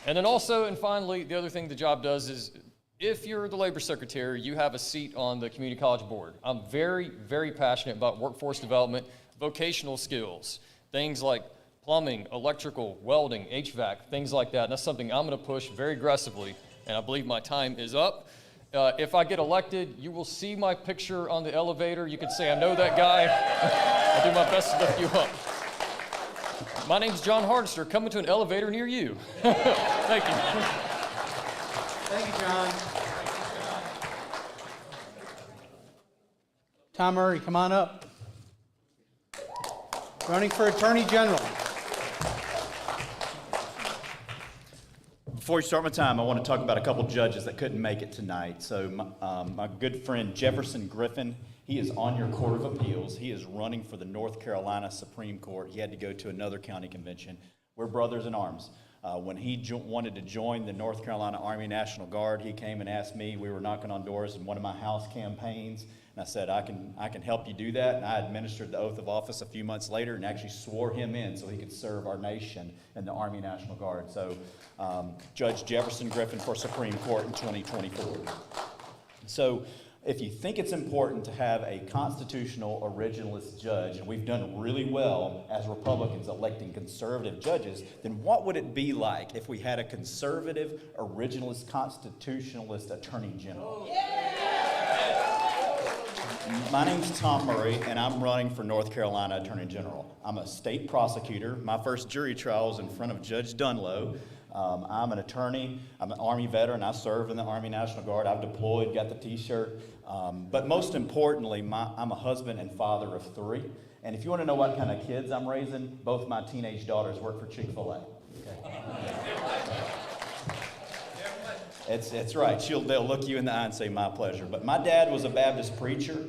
And then also, and finally, the other thing the job does is, if you're the labor secretary, you have a seat on the community college board. I'm very, very passionate about workforce development, vocational skills, things like plumbing, electrical, welding, HVAC, things like that. And that's something I'm going to push very aggressively, and I believe my time is up. If I get elected, you will see my picture on the elevator. You can say, I know that guy. I'll do my best to lift you up. My name's John Hardister, coming to an elevator near you. Thank you. Thank you, John. Tom Murray, come on up. Running for Attorney General. Before we start my time, I want to talk about a couple judges that couldn't make it tonight. So my good friend Jefferson Griffin, he is on your Court of Appeals. He is running for the North Carolina Supreme Court. He had to go to another county convention. We're brothers in arms. When he wanted to join the North Carolina Army National Guard, he came and asked me. We were knocking on doors in one of my House campaigns, and I said, I can help you do that. And I administered the oath of office a few months later and actually swore him in so he could serve our nation in the Army National Guard. So Judge Jefferson Griffin for Supreme Court in 2024. So if you think it's important to have a constitutional originalist judge, and we've done really well as Republicans electing conservative judges, then what would it be like if we had a conservative, originalist, constitutionalist attorney general? My name's Tom Murray, and I'm running for North Carolina Attorney General. I'm a state prosecutor. My first jury trial was in front of Judge Dunlow. I'm an attorney. I'm an Army veteran. I served in the Army National Guard. I've deployed, got the T-shirt. But most importantly, I'm a husband and father of 3. And if you want to know what kind of kids I'm raising, both my teenage daughters work for Chick-fil-A. Okay. It's right. They'll look you in the eye and say, my pleasure. But my dad was a Baptist preacher.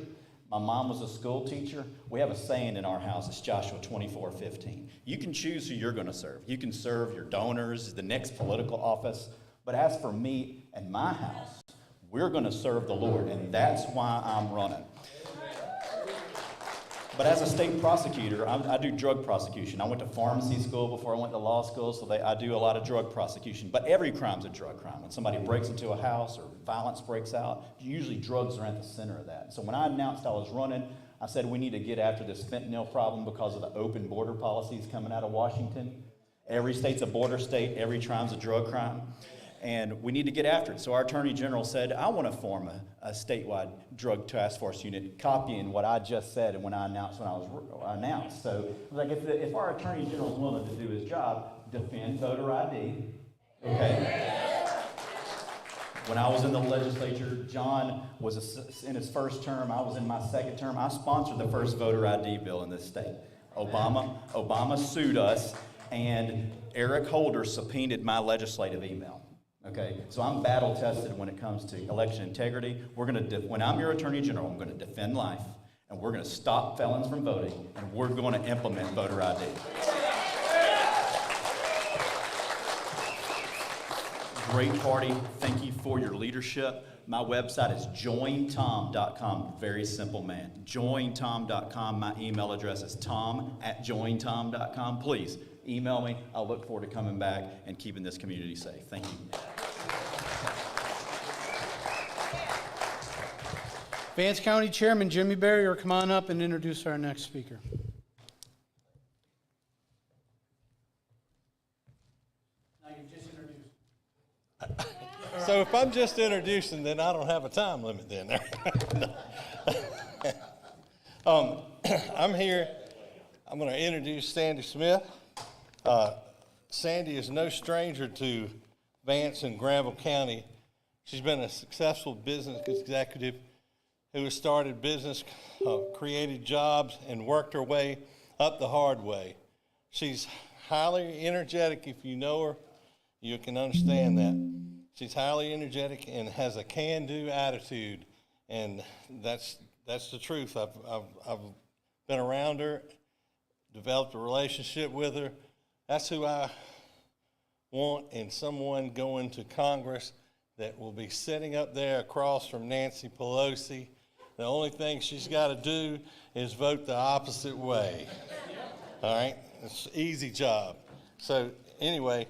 My mom was a school teacher. We have a saying in our house. It's Joshua 24:15. You can choose who you're going to serve. You can serve your donors, the next political office. But as for me and my house, we're going to serve the Lord, and that's why I'm running. But as a state prosecutor, I do drug prosecution. I went to pharmacy school before I went to law school, so I do a lot of drug prosecution. But every crime's a drug crime. When somebody breaks into a house or violence breaks out, usually drugs are at the center of that. So when I announced I was running, I said we need to get after this fentanyl problem because of the open border policies coming out of Washington. Every state's a border state. Every crime's a drug crime. And we need to get after it. So our Attorney General said, I want to form a statewide drug task force unit, copying what I just said and when I was announced. So like if our Attorney General is willing to do his job, defend voter ID, okay? When I was in the legislature, John was in his first term, I was in my second term. I sponsored the first voter ID bill in this state. Obama sued us, and Eric Holder subpoenaed my legislative email. Okay, so I'm battle tested when it comes to election integrity. When I'm your Attorney General, I'm going to defend life, and we're going to stop felons from voting, and we're going to implement voter ID. Great party. Thank you for your leadership. My website is jointom.com. Very simple, man. Jointom.com. My email address is tom@jointom.com. Please email me. I'll look forward to coming back and keeping this community safe. Thank you. Vance County Chairman Jimmy Barrier, come on up and introduce our next speaker. Now you've just introduced. So if I'm just introducing, then I don't have a time limit then there. I'm here. I'm going to introduce Sandy Smith. Sandy is no stranger to Vance and Granville County. She's been a successful business executive who has started business, created jobs, and worked her way up the hard way. She's highly energetic. If you know her, you can understand that. She's highly energetic and has a can-do attitude, and that's the truth. I've been around her, developed a relationship with her. That's who I want in someone going to Congress that will be sitting up there across from Nancy Pelosi. The only thing she's got to do is vote the opposite way. All right? It's an easy job. So anyway,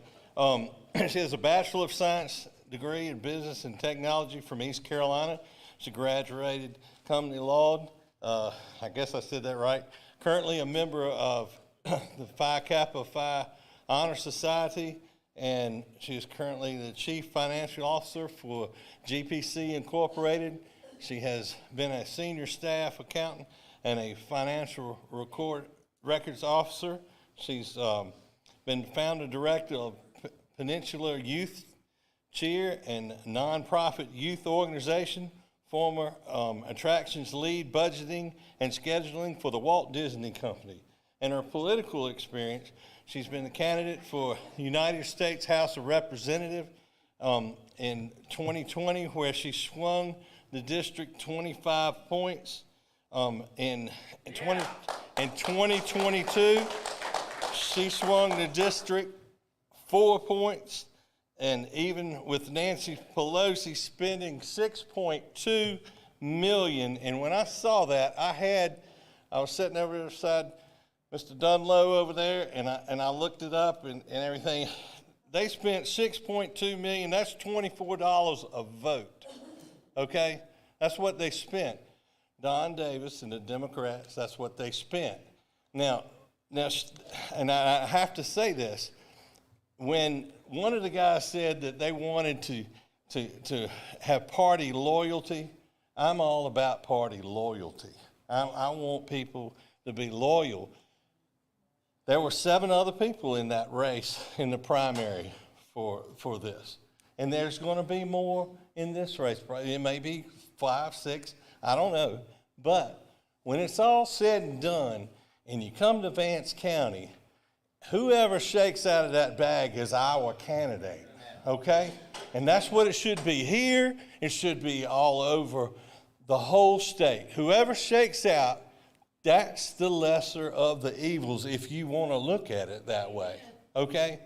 she has a Bachelor of Science degree in Business and Technology from East Carolina. She graduated cum laude. I guess I said that right. Currently a member of the Phi Kappa Phi Honor Society, and she is currently the Chief Financial Officer for GPC Incorporated. She has been a senior staff accountant and a financial records officer. She's been founder director of Peninsula Youth Cheer and nonprofit youth organization, former attractions lead budgeting and scheduling for the Walt Disney Company. In her political experience, she's been a candidate for United States House of Representatives in 2020, where she swung the district 25 points. In 2022, she swung the district 4 points, and even with Nancy Pelosi spending $6.2 million, and when I saw that, I was sitting over the other side, Mr. Dunlow over there, and I looked it up and everything. They spent $6.2 million. That's $24 a vote. Okay, that's what they spent. Don Davis and the Democrats, that's what they spent. Now, and I have to say this. When one of the guys said that they wanted to have party loyalty, I'm all about party loyalty. I want people to be loyal. There were 7 other people in that race in the primary for this. And there's going to be more in this race. It may be 5, 6, I don't know. But when it's all said and done and you come to Vance County, whoever shakes out of that bag is our candidate, okay? And that's what it should be here. It should be all over the whole state. Whoever shakes out, that's the lesser of the evils if you want to look at it that way, okay?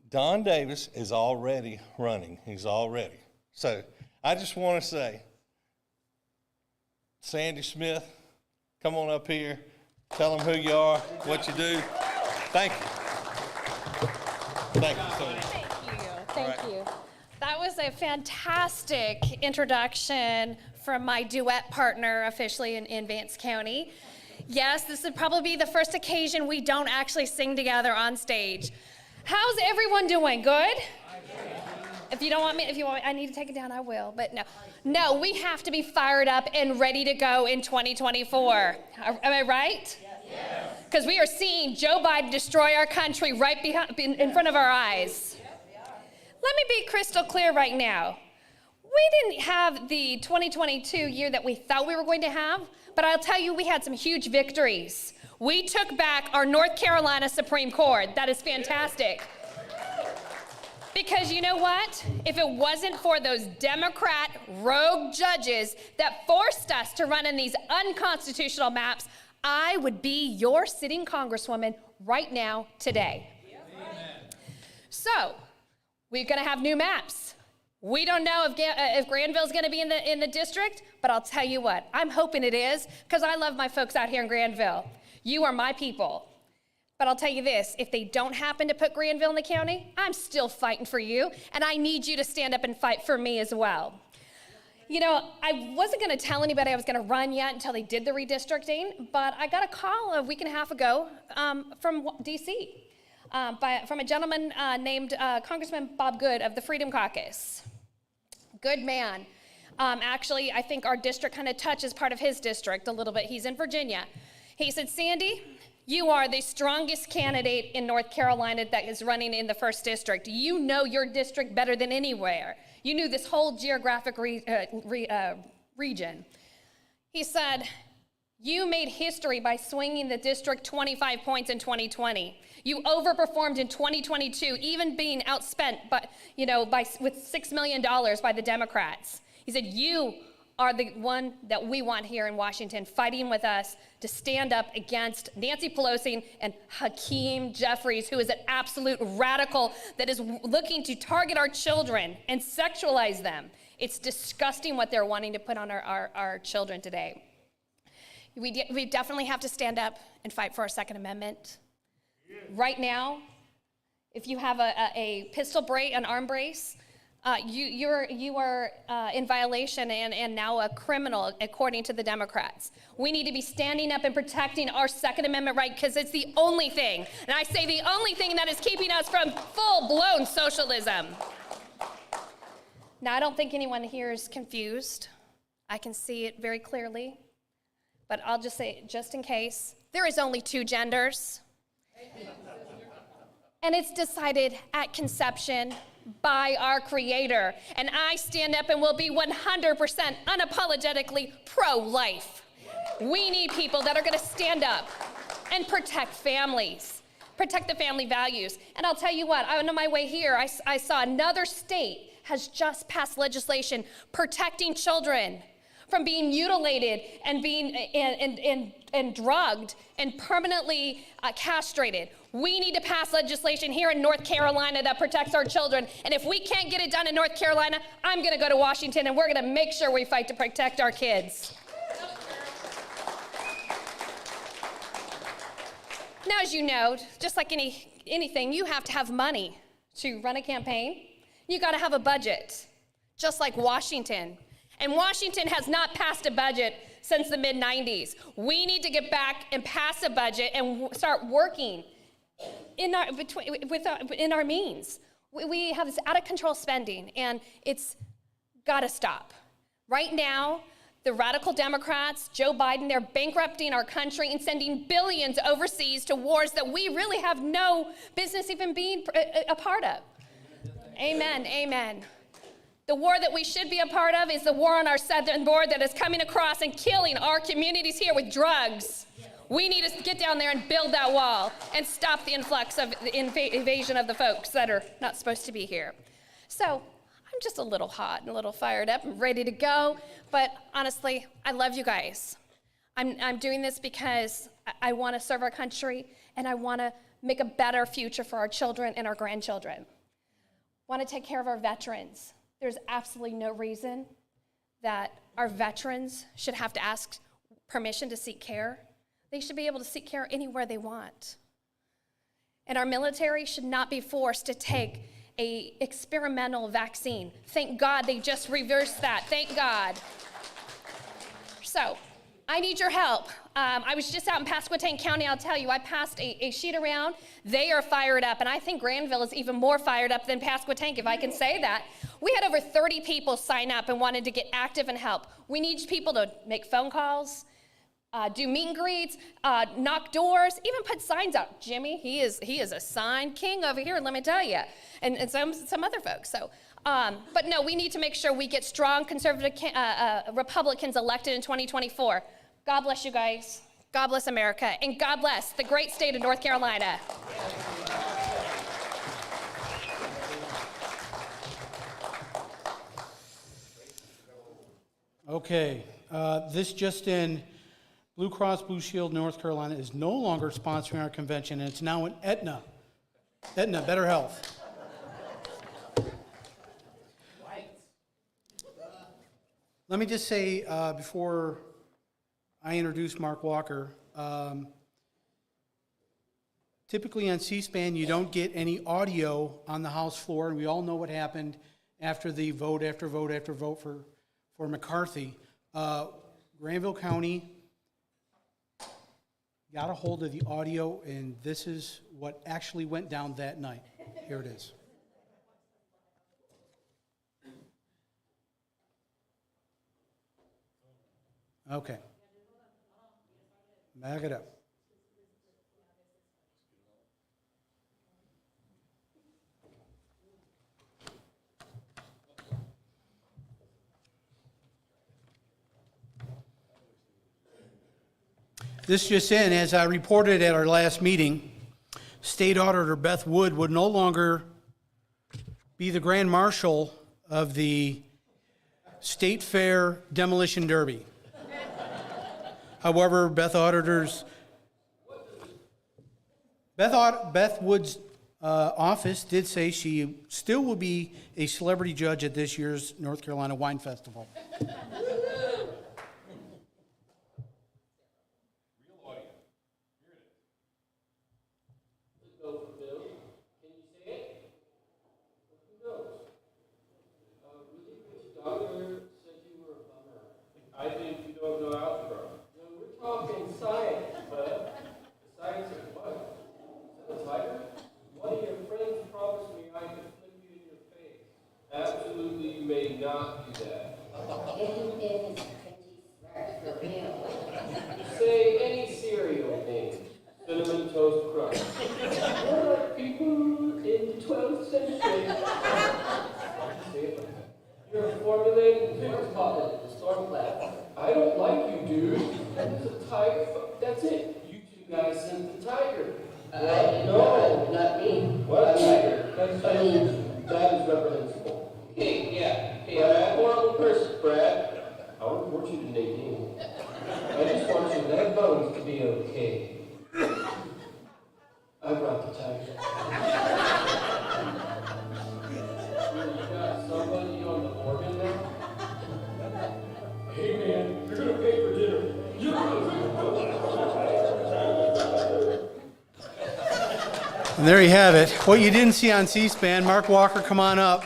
Don Davis is already running. He's already. So I just want to say, Sandy Smith, come on up here. Tell them who you are, what you do. Thank you. Thank you so much. Thank you. That was a fantastic introduction from my duet partner officially in Vance County. Yes, this would probably be the first occasion we don't actually sing together on stage. How's everyone doing? Good? If you want me, I need to take it down, I will. But no, we have to be fired up and ready to go in 2024. Am I right? Yes. Because we are seeing Joe Biden destroy our country right in front of our eyes. Let me be crystal clear right now. We didn't have the 2022 year that we thought we were going to have, but I'll tell you, we had some huge victories. We took back our North Carolina Supreme Court. That is fantastic. Because you know what? If it wasn't for those Democrat rogue judges that forced us to run in these unconstitutional maps, I would be your sitting congresswoman right now today. So, we're going to have new maps. We don't know if Granville's going to be in the district, but I'll tell you what, I'm hoping it is, because I love my folks out here in Granville. You are my people. But I'll tell you this, if they don't happen to put Granville in the county, I'm still fighting for you, and I need you to stand up and fight for me as well. You know, I wasn't going to tell anybody I was going to run yet until they did the redistricting, but I got a call a week and a half ago from D.C., from a gentleman named Congressman Bob Good of the Freedom Caucus. Good man. Actually, I think our district kind of touches part of his district a little bit. He's in Virginia. He said, Sandy, you are the strongest candidate in North Carolina that is running in the 1st district. You know your district better than anywhere. You knew this whole geographic region. He said, You made history by swinging the district 25 points in 2020. You overperformed in 2022, even being outspent with $6 million by the Democrats. He said, you are the one that we want here in Washington, fighting with us to stand up against Nancy Pelosi and Hakeem Jeffries, who is an absolute radical that is looking to target our children and sexualize them. It's disgusting what they're wanting to put on our children today. We definitely have to stand up and fight for our Second Amendment. Right now, if you have a pistol brace, an arm brace, you are in violation and now a criminal, according to the Democrats. We need to be standing up and protecting our Second Amendment right, because it's the only thing, and I say the only thing that is keeping us from full-blown socialism. Now, I don't think anyone here is confused. I can see it very clearly, but I'll just say, just in case, there is only two genders. And it's decided at conception by our Creator. And I stand up and will be 100% unapologetically pro-life. We need people that are going to stand up and protect families, protect the family values. And I'll tell you what, on my way here, I saw another state has just passed legislation protecting children from being mutilated and being and drugged and permanently castrated. We need to pass legislation here in North Carolina that protects our children. And if we can't get it done in North Carolina, I'm going to go to Washington, and we're going to make sure we fight to protect our kids. Now, as you know, just like anything, you have to have money to run a campaign. You got to have a budget, just like Washington. And Washington has not passed a budget since the mid-90s. We need to get back and pass a budget and start working in our means. We have this out-of-control spending, and it's got to stop. Right now, the radical Democrats, Joe Biden, they're bankrupting our country and sending billions overseas to wars that we really have no business even being a part of. Amen, amen. The war that we should be a part of is the war on our southern border that is coming across and killing our communities here with drugs. We need to get down there and build that wall and stop the influx of the invasion of the folks that are not supposed to be here. So I'm just a little hot and a little fired up and ready to go. But honestly, I love you guys. I'm doing this because I want to serve our country, and I want to make a better future for our children and our grandchildren. Want to take care of our veterans. There's absolutely no reason that our veterans should have to ask permission to seek care. They should be able to seek care anywhere they want. And our military should not be forced to take an experimental vaccine. Thank God they just reversed that. Thank God. So I need your help. I was just out in Pasquotank County. I'll tell you, I passed a sheet around. They are fired up, and I think Granville is even more fired up than Pasquotank, if I can say that. We had over 30 people sign up and wanted to get active and help. We need people to make phone calls, do meet and greets, knock doors, even put signs out. Jimmy, he is a sign king over here, let me tell you, and some other folks. So, but no, we need to make sure we get strong conservative Republicans elected in 2024. God bless you guys. God bless America. And God bless the great state of North Carolina. Okay, this just in, Blue Cross Blue Shield North Carolina is no longer sponsoring our convention, and it's now in Aetna. Aetna, Better Health. Let me just say, before I introduce Mark Walker, typically on C-SPAN you don't get any audio on the House floor, and we all know what happened after the vote after vote after vote for McCarthy. Granville County got a hold of the audio, and this is what actually went down that night. Here it is. Okay. Back it up. This just in, as I reported at our last meeting, State Auditor Beth Wood would no longer be the Grand Marshal of the State Fair Demolition Derby. However, Beth Wood's office did say she still will be a celebrity judge at this year's North Carolina Wine Festival. I think you don't know algebra. No, we're talking science, bud. Science of what? Is that a tiger? One of your friends promised me I could flip you in your face. Absolutely, you may not do that. Isn't this pretty smart for real? Say any cereal name. Cinnamon Toast Crunch. What are people in the 12th century? Say it like that. You're formulating things called the storm cloud. I don't like you, dude. That's a tiger. That's it. You two guys sent the tiger. No, not me. What? Tiger. That is reprehensible. Hey, yeah. Hey, I'm a horrible person, Brad. I won't report you to Nadine. I just want your leg bones to be okay. I brought the tiger. You got somebody on the organ now? Hey man, you're gonna pay for dinner. You're And there you have it. What you didn't see on C-SPAN, Mark Walker, come on up.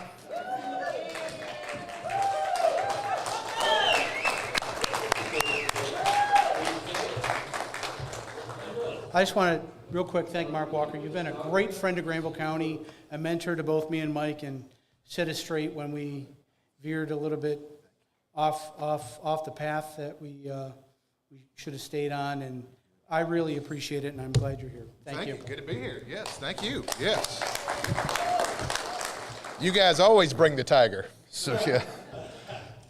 I just want to, real quick, thank Mark Walker. You've been a great friend to Granville County, a mentor to both me and Mike, and set us straight when we veered a little bit off the path that we should have stayed on. And I really appreciate it, and I'm glad you're here. Thank you. Good to be here. Yes, thank you. Yes. You guys always bring the tiger. So yeah.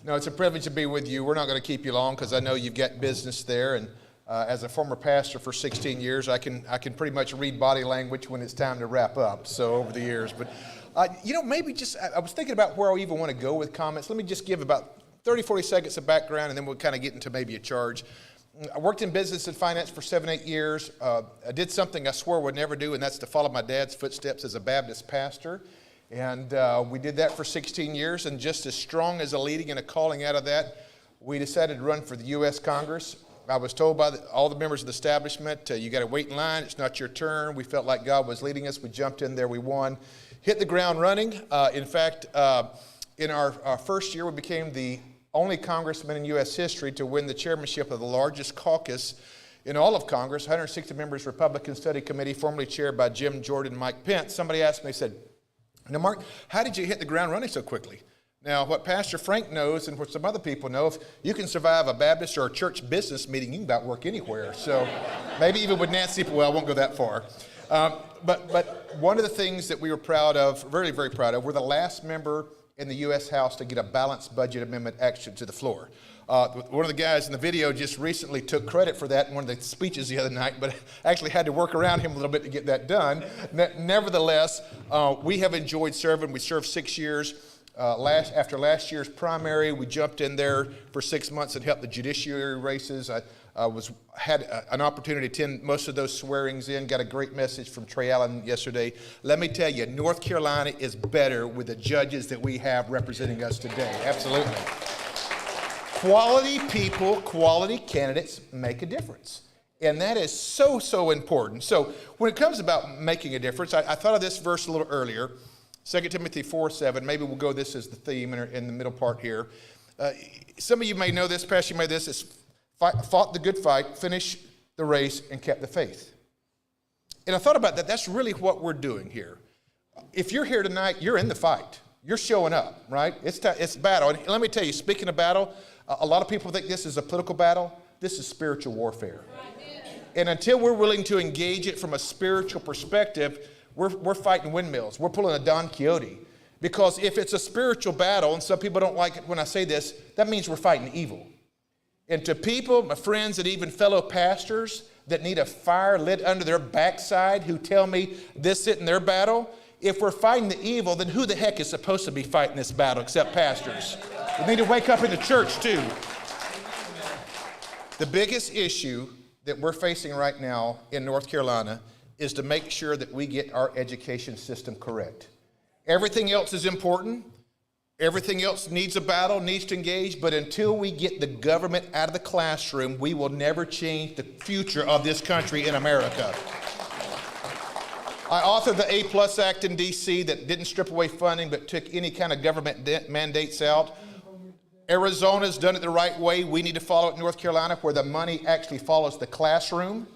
No, it's a privilege to be with you. We're not going to keep you long because I know you've got business there, and as a former pastor for 16 years, I can pretty much read body language when it's time to wrap up. So over the years, but maybe just I was thinking about where I even want to go with comments. Let me just give about 30, 40 seconds of background, and then we'll kind of get into maybe a charge. I worked in business and finance for 7, 8 years. I did something I swore I would never do, and that's to follow my dad's footsteps as a Baptist pastor. And we did that for 16 years, and just as strong as a leading and a calling out of that, we decided to run for the U.S. Congress. I was told by all the members of the establishment, you got to wait in line, it's not your turn. We felt like God was leading us. We jumped in there, we won. Hit the ground running. In fact, in our first year, we became the only congressman in U.S. history to win the chairmanship of the largest caucus in all of Congress, 160 members Republican Study Committee, formerly chaired by Jim Jordan and Mike Pence. Somebody asked me, said, now, Mark, how did you hit the ground running so quickly? Now, what Pastor Frank knows and what some other people know, if you can survive a Baptist or a church business meeting, you can about work anywhere. So maybe even with Nancy, well, I won't go that far. But one of the things that we were proud of, very, very proud of, we're the last member in the U.S. House to get a balanced budget amendment action to the floor. One of the guys in the video just recently took credit for that in one of the speeches the other night, but actually had to work around him a little bit to get that done. Nevertheless, we have enjoyed serving. We served 6 years. After last year's primary, we jumped in there for 6 months and helped the judiciary races. I had an opportunity to attend most of those swearings in, got a great message from Trey Allen yesterday. Let me tell you, North Carolina is better with the judges that we have representing us today. Absolutely. Quality people, quality candidates make a difference. And that is so, so important. So when it comes about making a difference, I thought of this verse a little earlier. 2 Timothy 4:7, maybe we'll go this as the theme in the middle part here. Some of you may know this, Pastor, you may know this, is fought the good fight, finished the race, and kept the faith. And I thought about that. That's really what we're doing here. If you're here tonight, you're in the fight. You're showing up, right? It's battle. And let me tell you, speaking of battle, a lot of people think this is a political battle. This is spiritual warfare. And until we're willing to engage it from a spiritual perspective, we're fighting windmills. We're pulling a Don Quixote. Because if it's a spiritual battle, and some people don't like it when I say this, that means we're fighting evil. And to people, my friends, and even fellow pastors that need a fire lit under their backside who tell me this isn't their battle, if we're fighting the evil, then who the heck is supposed to be fighting this battle except pastors? We need to wake up in the church too. The biggest issue that we're facing right now in North Carolina is to make sure that we get our education system correct. Everything else is important. Everything else needs a battle, needs to engage, but until we get the government out of the classroom, we will never change the future of this country in America. I authored the A+ Act in D.C. that didn't strip away funding but took any kind of government mandates out. Arizona's done it the right way. We need to follow it in North Carolina where the money actually follows the classroom.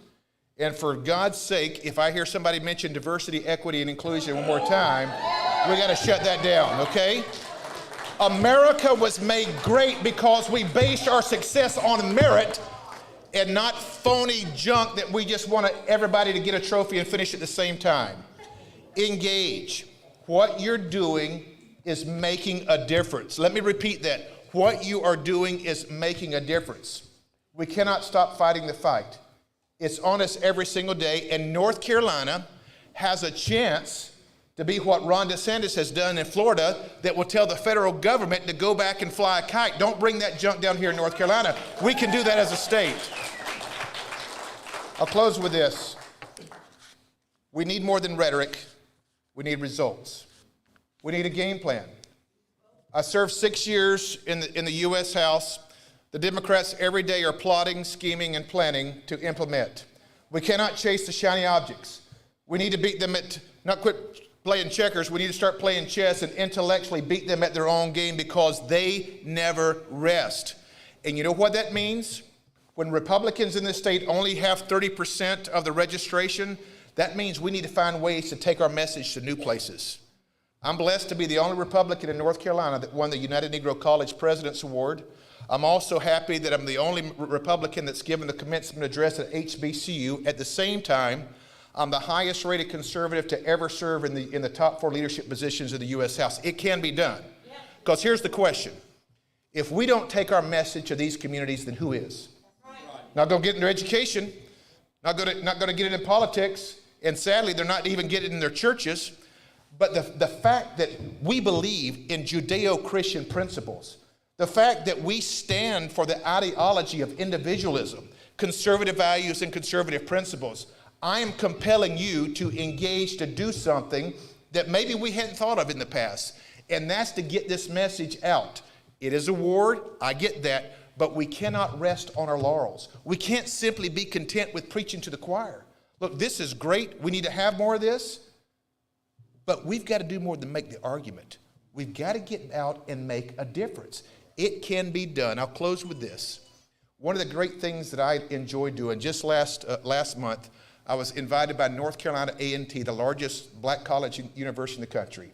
And for God's sake, if I hear somebody mention diversity, equity, and inclusion one more time, we got to shut that down, okay? America was made great because we based our success on merit and not phony junk that we just want everybody to get a trophy and finish at the same time. Engage. What you're doing is making a difference. Let me repeat that. What you are doing is making a difference. We cannot stop fighting the fight. It's on us every single day, and North Carolina has a chance to be what Ron DeSantis has done in Florida that will tell the federal government to go back and fly a kite. Don't bring that junk down here in North Carolina. We can do that as a state. I'll close with this. We need more than rhetoric. We need results. We need a game plan. I served 6 years in the U.S. House. The Democrats every day are plotting, scheming, and planning to implement. We cannot chase the shiny objects. We need to beat them not quit playing checkers. We need to start playing chess and intellectually beat them at their own game because they never rest. And you know what that means? When Republicans in this state only have 30% of the registration, that means we need to find ways to take our message to new places. I'm blessed to be the only Republican in North Carolina that won the United Negro College President's Award. I'm also happy that I'm the only Republican that's given the commencement address at HBCU. At the same time, I'm the highest rated conservative to ever serve in the top 4 leadership positions in the U.S. House. It can be done. Because here's the question. If we don't take our message to these communities, then who is? Not going to get in their education, not going to get it in politics, and sadly, they're not even getting it in their churches. But the fact that we believe in Judeo-Christian principles, the fact that we stand for the ideology of individualism, conservative values and conservative principles, I am compelling you to engage to do something that maybe we hadn't thought of in the past, and that's to get this message out. It is a war, I get that, but we cannot rest on our laurels. We can't simply be content with preaching to the choir. Look, this is great. We need to have more of this, but we've got to do more than make the argument. We've got to get out and make a difference. It can be done. I'll close with this. One of the great things that I enjoy doing, just last month, I was invited by North Carolina A&T, the largest black college university in the country,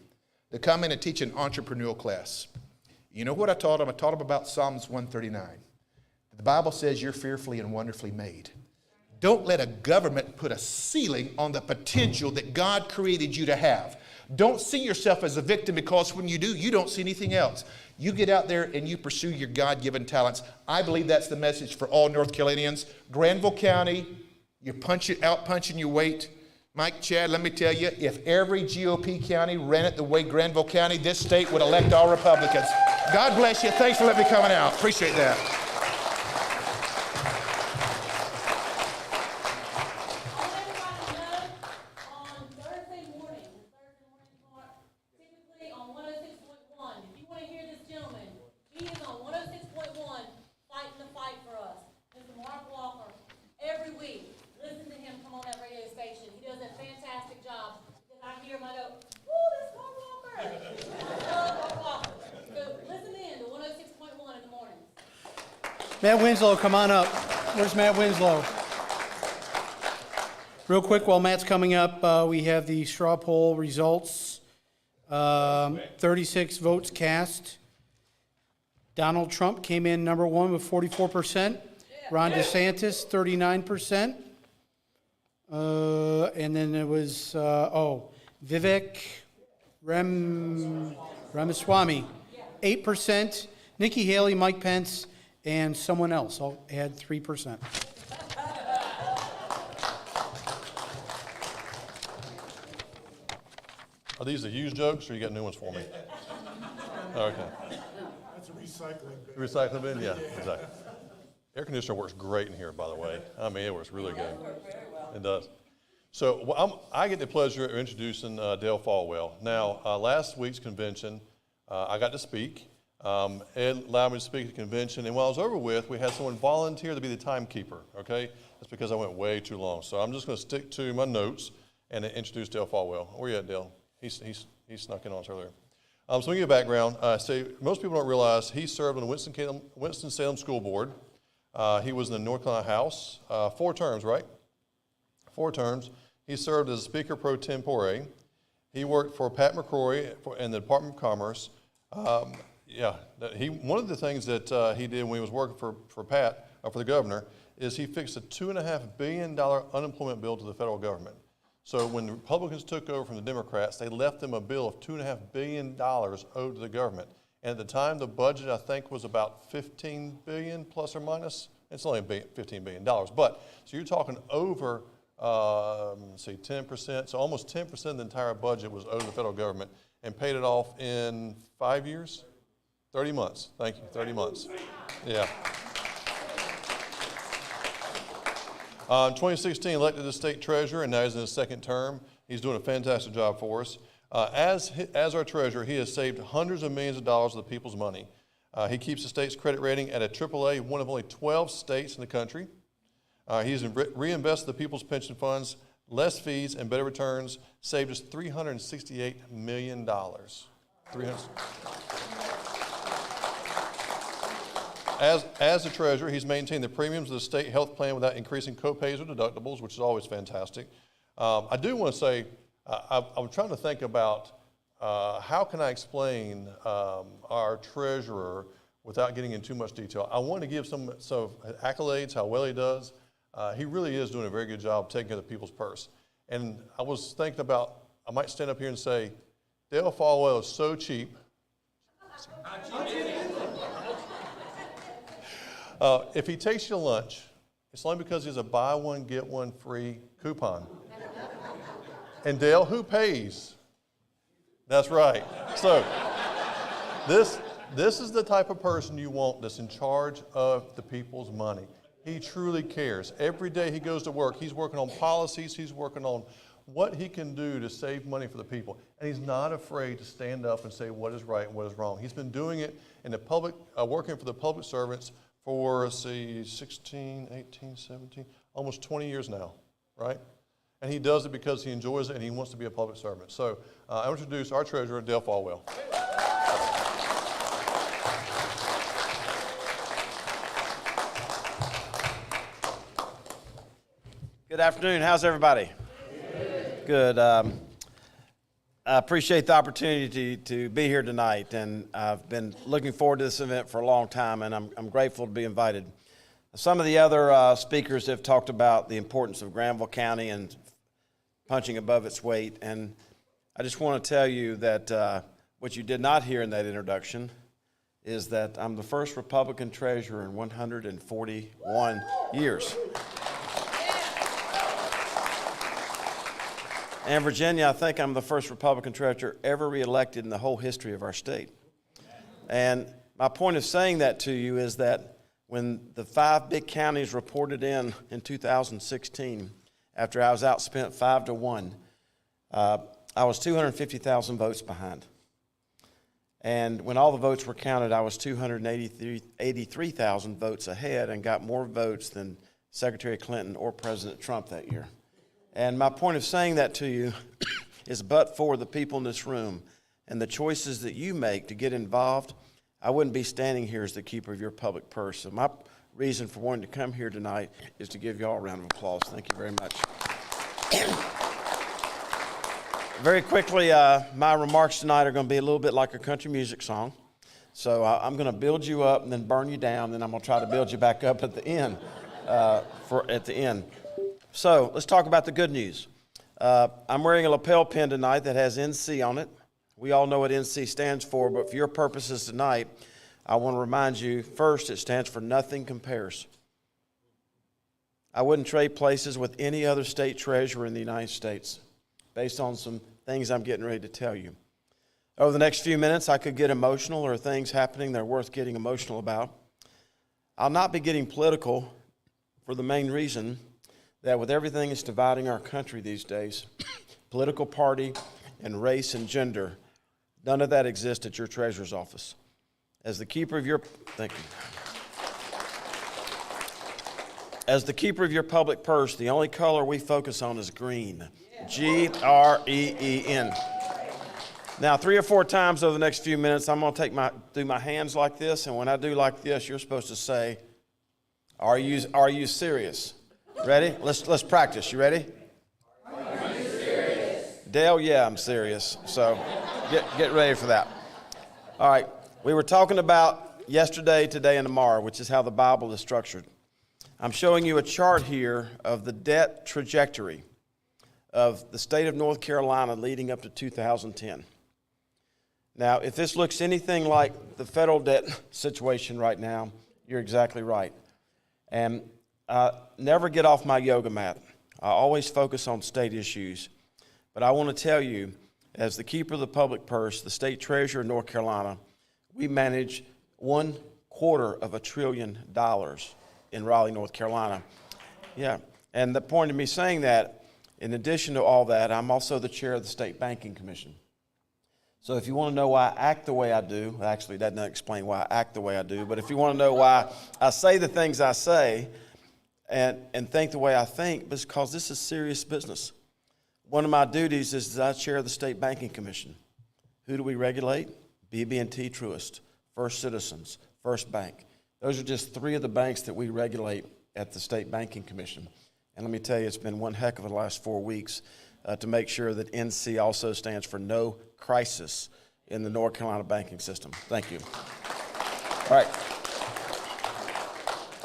to come in and teach an entrepreneurial class. You know what I taught them? I taught them about Psalms 139. The Bible says you're fearfully and wonderfully made. Don't let a government put a ceiling on the potential that God created you to have. Don't see yourself as a victim because when you do, you don't see anything else. You get out there and you pursue your God-given talents. I believe that's the message for all North Carolinians. Granville County, you're out punching your weight. Mike, Chad, let me tell you, if every GOP county ran it the way Granville County, this state would elect all Republicans. God bless you. Thanks for letting me come out. Appreciate that. Matt Winslow, come on up. Where's Matt Winslow? Real quick, while Matt's coming up, we have the straw poll results. 36 votes cast. Donald Trump came in number 1 with 44%. Ron DeSantis, 39%. And then it was, Vivek Ramaswamy, 8%. Nikki Haley, Mike Pence, and someone else. I'll add 3%. Are these the used jokes, or you got new ones for me? Okay. That's a recycling bin. Recycling bin? Yeah, exactly. Air conditioner works great in here, by the way. I mean, it works really good. It does. So I get the pleasure of introducing Dale Falwell. Now, last week's convention, I got to speak. Ed allowed me to speak at the convention, and while I was over with, we had someone volunteer to be the timekeeper, okay? That's because I went way too long. So I'm just going to stick to my notes and introduce Dale Falwell. Where you at, Dale? He snuck in on us earlier. So let me give you a background. Most people don't realize he served on the Winston-Salem School Board. He was in the North Carolina House, 4 terms, right? 4 terms. He served as Speaker pro tempore. He worked for Pat McCrory in the Department of Commerce. One of the things that he did when he was working for Pat, for the governor, is he fixed a $2.5 billion unemployment bill to the federal government. So when the Republicans took over from the Democrats, they left them a bill of $2.5 billion owed to the government. And at the time, the budget, I think, was about $15 billion plus or minus. It's only $15 billion. But, so you're talking over, 10%. So almost 10% of the entire budget was owed to the federal government, and paid it off in 5 years? 30 months. Thank you, 30 months. Yeah. In 2016, elected as state treasurer, and now he's in his 2nd term. He's doing a fantastic job for us. As our treasurer, he has saved hundreds of millions of dollars of the people's money. He keeps the state's credit rating at a AAA, one of only 12 states in the country. He's reinvested the people's pension funds, less fees and better returns, saved us $368 million. As the treasurer, he's maintained the premiums of the state health plan without increasing co-pays or deductibles, which is always fantastic. I do want to say, I'm trying to think about how can I explain our treasurer without getting into too much detail. I want to give some accolades, how well he does. He really is doing a very good job taking care of the people's purse. And I was thinking about, I might stand up here and say, Dale Falwell is so cheap. If he takes you to lunch, it's only because he has a buy one, get one free coupon. And Dale, who pays? That's right. So this is the type of person you want that's in charge of the people's money. He truly cares. Every day he goes to work, he's working on policies, he's working on what he can do to save money for the people. And he's not afraid to stand up and say what is right and what is wrong. He's been doing it in the public, working for the public servants for, 16, 18, 17, almost 20 years now, right? And he does it because he enjoys it and he wants to be a public servant. So I introduce our treasurer, Dale Falwell. Good afternoon. How's everybody? Good. I appreciate the opportunity to be here tonight, and I've been looking forward to this event for a long time, and I'm grateful to be invited. Some of the other speakers have talked about the importance of Granville County and punching above its weight, and I just want to tell you that what you did not hear in that introduction is that I'm the first Republican treasurer in 141 years. And Virginia, I think I'm the first Republican treasurer ever reelected in the whole history of our state. And my point of saying that to you is that when the 5 big counties reported in 2016, after I was outspent 5-1, I was 250,000 votes behind. And when all the votes were counted, I was 283,000 votes ahead and got more votes than Secretary Clinton or President Trump that year. And my point of saying that to you is but for the people in this room and the choices that you make to get involved, I wouldn't be standing here as the keeper of your public purse. So my reason for wanting to come here tonight is to give you all a round of applause. Thank you very much. Very quickly, my remarks tonight are going to be a little bit like a country music song. So I'm going to build you up and then burn you down, then I'm going to try to build you back up at the end. So let's talk about the good news. I'm wearing a lapel pin tonight that has NC on it. We all know what NC stands for, but for your purposes tonight, I want to remind you, first, it stands for nothing compares. I wouldn't trade places with any other state treasurer in the United States based on some things I'm getting ready to tell you. Over the next few minutes, I could get emotional. There are things happening that are worth getting emotional about. I'll not be getting political for the main reason that with everything that's dividing our country these days, political party and race and gender, none of that exists at your treasurer's office. As the keeper of your, thank you. As the keeper of your public purse, the only color we focus on is green. Green. Now, 3 or 4 times over the next few minutes, I'm going to do my hands like this, and when I do like this, you're supposed to say, "Are you serious?" Ready? Let's practice. You ready? Are you serious? Dale, yeah, I'm serious. So get ready for that. All right. We were talking about yesterday, today, and tomorrow, which is how the Bible is structured. I'm showing you a chart here of the debt trajectory of the state of North Carolina leading up to 2010. Now, if this looks anything like the federal debt situation right now, you're exactly right. And never get off my yoga mat. I always focus on state issues. But I want to tell you, as the keeper of the public purse, the state treasurer of North Carolina, we manage $250 billion in Raleigh, North Carolina. Yeah, and the point of me saying that, in addition to all that, I'm also the chair of the State Banking Commission. So if you want to know why I act the way I do, actually that doesn't explain why I act the way I do, but if you want to know why I say the things I say and think the way I think, because this is serious business. One of my duties is that I chair the State Banking Commission. Who do we regulate? BB&T Truist, First Citizens, First Bank. Those are just 3 of the banks that we regulate at the State Banking Commission. And let me tell you, it's been one heck of the last 4 weeks to make sure that NC also stands for no crisis in the North Carolina banking system. Thank you. All right.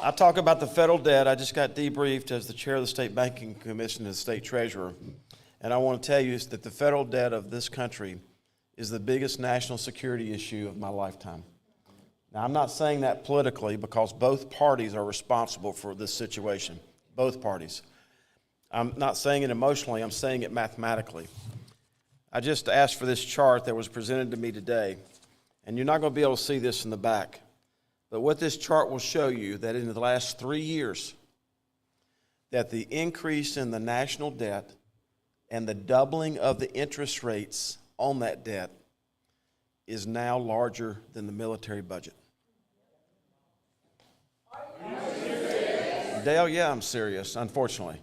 I talk about the federal debt. I just got debriefed as the chair of the State Banking Commission and the state treasurer. And I want to tell you that the federal debt of this country is the biggest national security issue of my lifetime. Now, I'm not saying that politically because both parties are responsible for this situation, both parties. I'm not saying it emotionally, I'm saying it mathematically. I just asked for this chart that was presented to me today, and you're not going to be able to see this in the back. But what this chart will show you that in the last 3 years, that the increase in the national debt and the doubling of the interest rates on that debt is now larger than the military budget. Dale, yeah, I'm serious, unfortunately.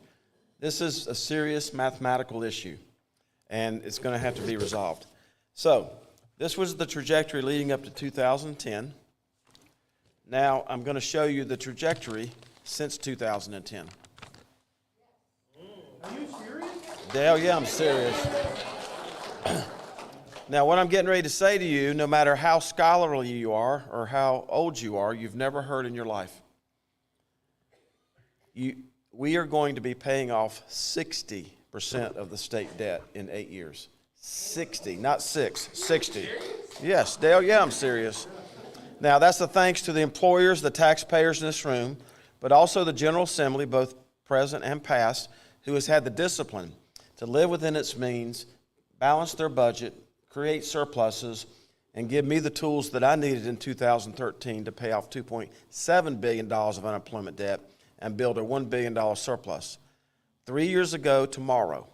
This is a serious mathematical issue, and it's going to have to be resolved. So, this was the trajectory leading up to 2010. Now, I'm going to show you the trajectory since 2010. Are you serious? Dale, yeah, I'm serious. Now, what I'm getting ready to say to you, no matter how scholarly you are or how old you are, you've never heard in your life. We are going to be paying off 60% of the state debt in 8 years. 60, not 6, 60. Yes, Dale, yeah, I'm serious. Now, that's a thanks to the employers, the taxpayers in this room, but also the General Assembly, both present and past, who has had the discipline to live within its means, balance their budget, create surpluses, and give me the tools that I needed in 2013 to pay off $2.7 billion of unemployment debt and build a $1 billion surplus. 3 years ago tomorrow,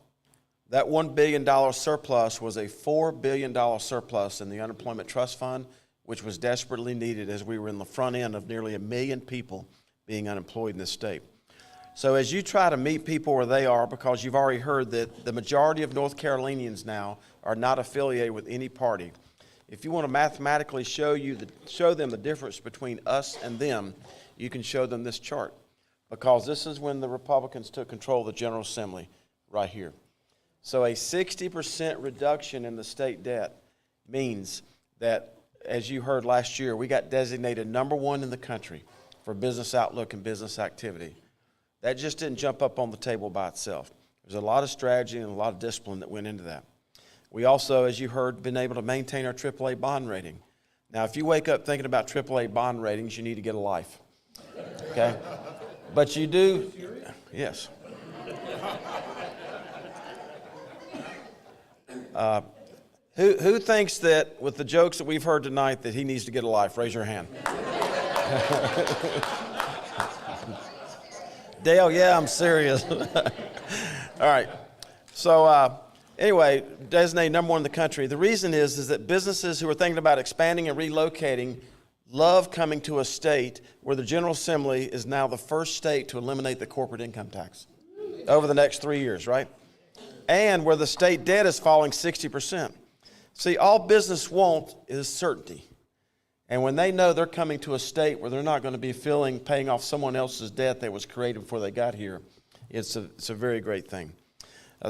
that $1 billion surplus was a $4 billion surplus in the unemployment trust fund, which was desperately needed as we were in the front end of nearly 1 million people being unemployed in this state. So as you try to meet people where they are, because you've already heard that the majority of North Carolinians now are not affiliated with any party, if you want to mathematically show them the difference between us and them, you can show them this chart. Because this is when the Republicans took control of the General Assembly, right here. So a 60% reduction in the state debt means that, as you heard last year, we got designated #1 in the country for business outlook and business activity. That just didn't jump up on the table by itself. There's a lot of strategy and a lot of discipline that went into that. We also, as you heard, been able to maintain our AAA bond rating. Now, if you wake up thinking about AAA bond ratings, you need to get a life. Okay? But you do, yes. Who thinks that with the jokes that we've heard tonight that he needs to get a life? Raise your hand. Dale, yeah, I'm serious. All right. So anyway, designated number one in the country. The reason is that businesses who are thinking about expanding and relocating love coming to a state where the General Assembly is now the first state to eliminate the corporate income tax over the next 3 years, right? And where the state debt is falling 60%. See, all business wants is certainty. And when they know they're coming to a state where they're not going to be paying off someone else's debt that was created before they got here, it's a very great thing.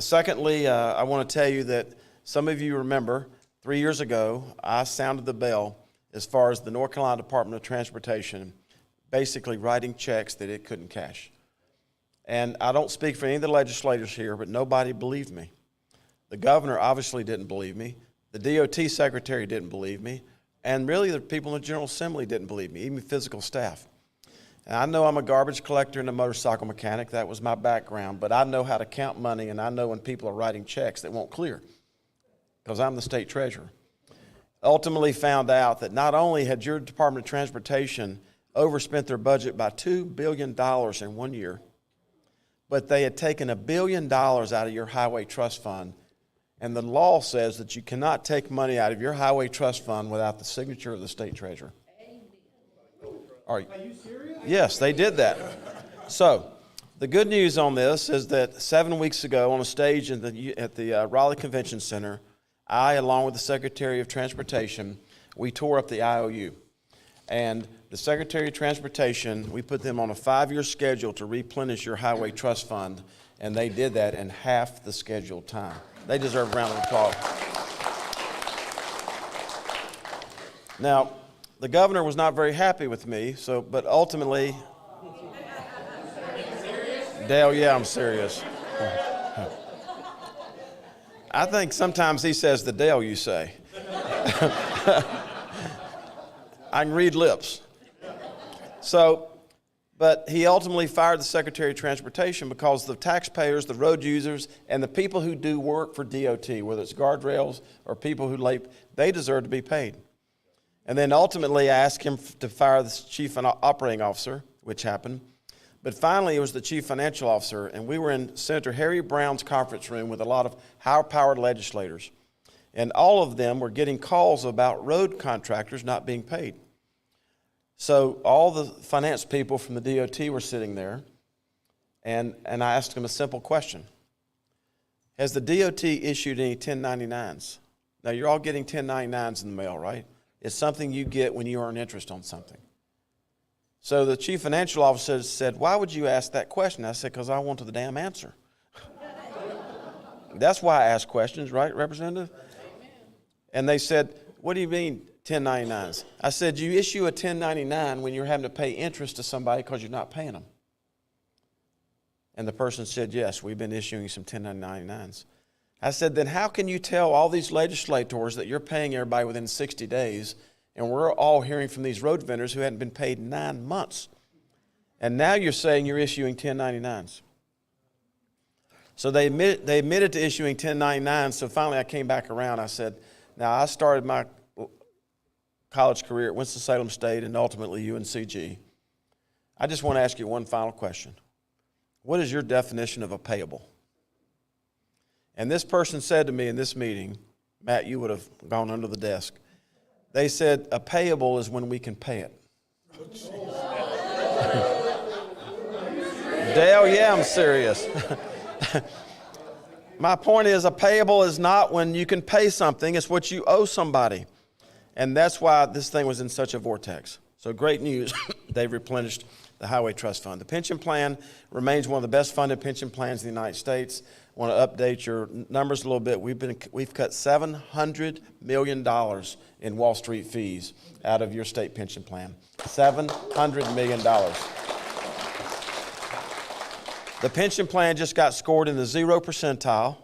Secondly, I want to tell you that some of you remember 3 years ago, I sounded the bell as far as the North Carolina Department of Transportation basically writing checks that it couldn't cash. And I don't speak for any of the legislators here, but nobody believed me. The governor obviously didn't believe me. The DOT secretary didn't believe me. And really, the people in the General Assembly didn't believe me, even physical staff. And I know I'm a garbage collector and a motorcycle mechanic. That was my background. But I know how to count money, and I know when people are writing checks that won't clear because I'm the state treasurer. Ultimately found out that not only had your Department of Transportation overspent their budget by $2 billion in 1 year, but they had taken $1 billion out of your highway trust fund. And the law says that you cannot take money out of your highway trust fund without the signature of the state treasurer. Are you serious? Yes, they did that. So the good news on this is that 7 weeks ago on a stage at the Raleigh Convention Center, I, along with the Secretary of Transportation, we tore up the IOU. And the Secretary of Transportation, we put them on a 5-year schedule to replenish your highway trust fund, and they did that in half the scheduled time. They deserve a round of applause. Now, the governor was not very happy with me, but ultimately, Dale, yeah, I'm serious. I think sometimes he says the Dale you say. I can read lips. But he ultimately fired the Secretary of Transportation because the taxpayers, the road users, and the people who do work for DOT, whether it's guardrails or people who they deserve to be paid. And then ultimately I asked him to fire the Chief Operating Officer, which happened. But finally it was the Chief Financial Officer, and we were in Senator Harry Brown's conference room with a lot of high-powered legislators. And all of them were getting calls about road contractors not being paid. So all the finance people from the DOT were sitting there, and I asked them a simple question. Has the DOT issued any 1099s? Now, you're all getting 1099s in the mail, right? It's something you get when you earn interest on something. So the Chief Financial Officer said, why would you ask that question? I said, because I wanted the damn answer. That's why I ask questions, right, Representative? And they said, what do you mean 1099s? I said, you issue a 1099 when you're having to pay interest to somebody because you're not paying them. And the person said, yes, we've been issuing some 1099s. I said, then how can you tell all these legislators that you're paying everybody within 60 days, and we're all hearing from these road vendors who hadn't been paid 9 months? And now you're saying you're issuing 1099s. So they admitted to issuing 1099s, so finally I came back around. I said, now I started my college career at Winston-Salem State and ultimately UNCG. I just want to ask you one final question. What is your definition of a payable? And this person said to me in this meeting, Matt, you would have gone under the desk. They said, a payable is when we can pay it. Dale, yeah, I'm serious. My point is, a payable is not when you can pay something, it's what you owe somebody. And that's why this thing was in such a vortex. So great news, they've replenished the Highway Trust Fund. The pension plan remains one of the best funded pension plans in the United States. I want to update your numbers a little bit. We've cut $700 million in Wall Street fees out of your state pension plan. $700 million. The pension plan just got scored in the 0 percentile.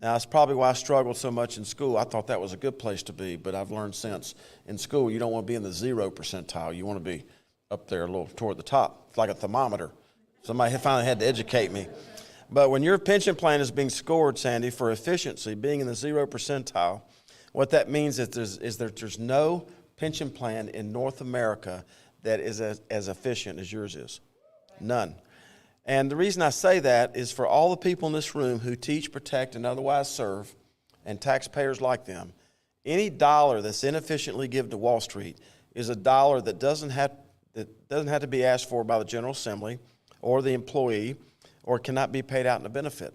Now, that's probably why I struggled so much in school. I thought that was a good place to be, but I've learned since in school you don't want to be in the 0 percentile. You want to be up there a little toward the top. It's like a thermometer. Somebody finally had to educate me. But when your pension plan is being scored, Sandy, for efficiency, being in the 0 percentile, what that means is that there's no pension plan in North America that is as efficient as yours is. None. And the reason I say that is for all the people in this room who teach, protect, and otherwise serve, and taxpayers like them, any dollar that's inefficiently given to Wall Street is a dollar that doesn't have to be asked for by the General Assembly or the employee, or cannot be paid out in a benefit.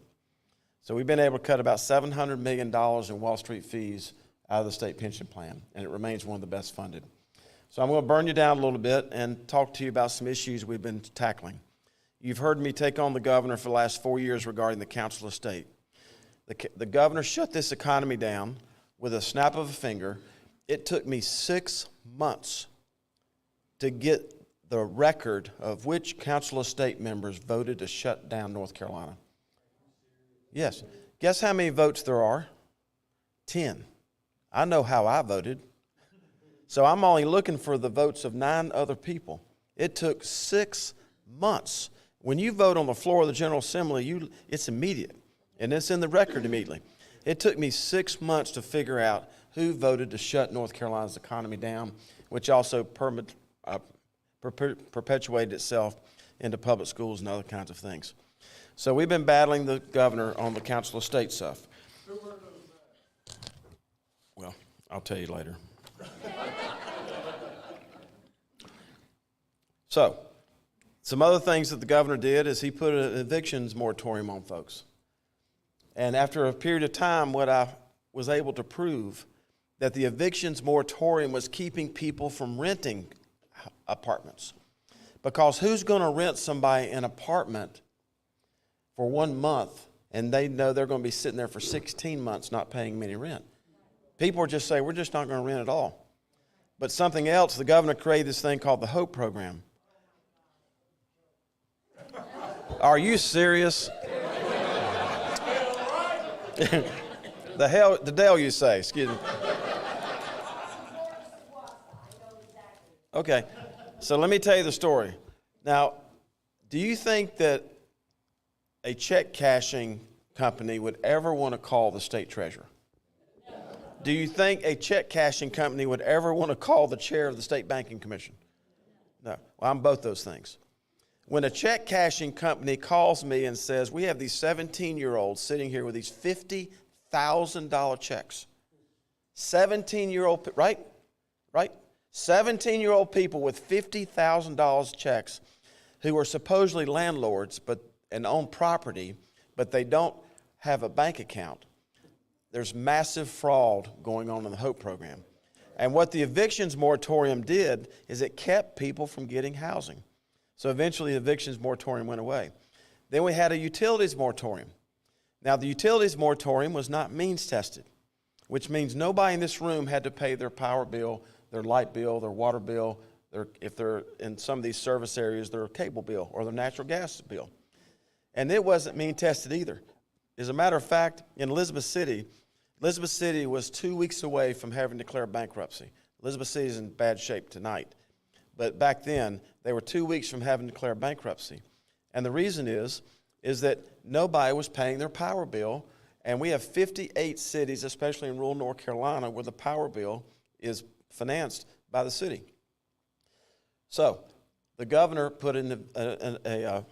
So we've been able to cut about $700 million in Wall Street fees out of the state pension plan, and it remains one of the best funded. So I'm going to burn you down a little bit and talk to you about some issues we've been tackling. You've heard me take on the governor for the last 4 years regarding the Council of State. The governor shut this economy down with a snap of a finger. It took me 6 months to get the record of which Council of State members voted to shut down North Carolina. Yes. Guess how many votes there are? 10. I know how I voted. So I'm only looking for the votes of 9 other people. It took 6 months. When you vote on the floor of the General Assembly, it's immediate, and it's in the record immediately. It took me 6 months to figure out who voted to shut North Carolina's economy down, which also perpetuated itself into public schools and other kinds of things. So we've been battling the governor on the Council of State stuff. Well, I'll tell you later. So, some other things that the governor did is he put an evictions moratorium on folks. And after a period of time, what I was able to prove that the evictions moratorium was keeping people from renting apartments. Because who's going to rent somebody an apartment for 1 month and they know they're going to be sitting there for 16 months not paying them any rent? People just say, we're just not going to rent at all. But something else, the governor created this thing called the HOPE program. Are you serious? The Dale you say, excuse me. Okay, so let me tell you the story. Now, do you think that a check cashing company would ever want to call the state treasurer? Do you think a check cashing company would ever want to call the chair of the state banking commission? No, well, I'm both those things. When a check cashing company calls me and says, we have these 17-year-olds sitting here with these $50,000 checks. 17-year-old, right? 17-year-old people with $50,000 checks who are supposedly landlords and own property, but they don't have a bank account. There's massive fraud going on in the HOPE program. And what the evictions moratorium did is it kept people from getting housing. So eventually the evictions moratorium went away. Then we had a utilities moratorium. Now the utilities moratorium was not means tested, which means nobody in this room had to pay their power bill, their light bill, their water bill, if they're in some of these service areas, their cable bill or their natural gas bill. And it wasn't mean tested either. As a matter of fact, in Elizabeth City was 2 weeks away from having to declare bankruptcy. Elizabeth City is in bad shape tonight. But back then, they were 2 weeks from having to declare bankruptcy. And the reason is that nobody was paying their power bill. And we have 58 cities, especially in rural North Carolina, where the power bill is financed by the city. So the governor put in a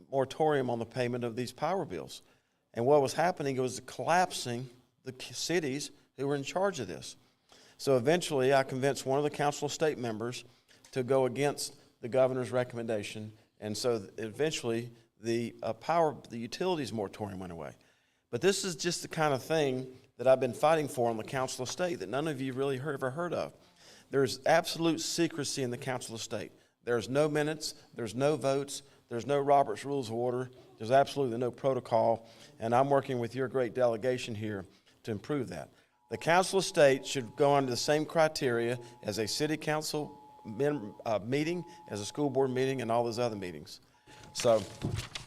moratorium on the payment of these power bills. And what was happening, it was collapsing the cities who were in charge of this. So eventually I convinced one of the Council of State members to go against the governor's recommendation, and so eventually the utilities moratorium went away. But this is just the kind of thing that I've been fighting for on the Council of State that none of you really ever heard of. There's absolute secrecy in the Council of State. There's no minutes, there's no votes, there's no Robert's Rules of Order, there's absolutely no protocol, and I'm working with your great delegation here to improve that. The Council of State should go under the same criteria as a city council meeting, as a school board meeting, and all those other meetings. So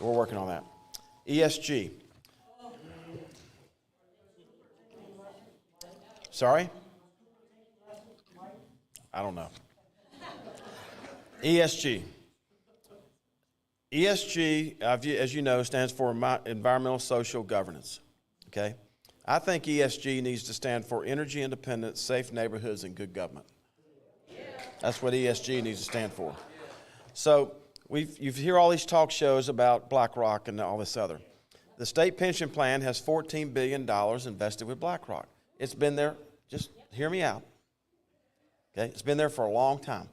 we're working on that. ESG. Sorry? I don't know. ESG. ESG, as you know, stands for Environmental Social Governance, okay? I think ESG needs to stand for Energy Independence, Safe Neighborhoods, and Good Government. That's what ESG needs to stand for. So you hear all these talk shows about BlackRock and all this other. The state pension plan has $14 billion invested with BlackRock. It's been there, just hear me out, okay? It's been there for a long time.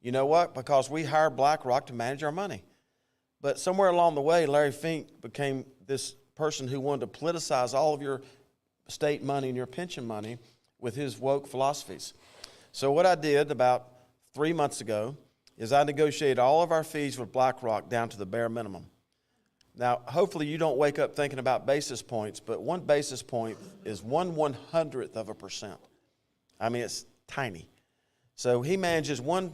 You know what? Because we hired BlackRock to manage our money. But somewhere along the way, Larry Fink became this person who wanted to politicize all of your state money and your pension money with his woke philosophies. So what I did about 3 months ago is I negotiated all of our fees with BlackRock down to the bare minimum. Now, hopefully you don't wake up thinking about basis points, but 1 basis point is 1/100%. I mean, it's tiny. So he manages $4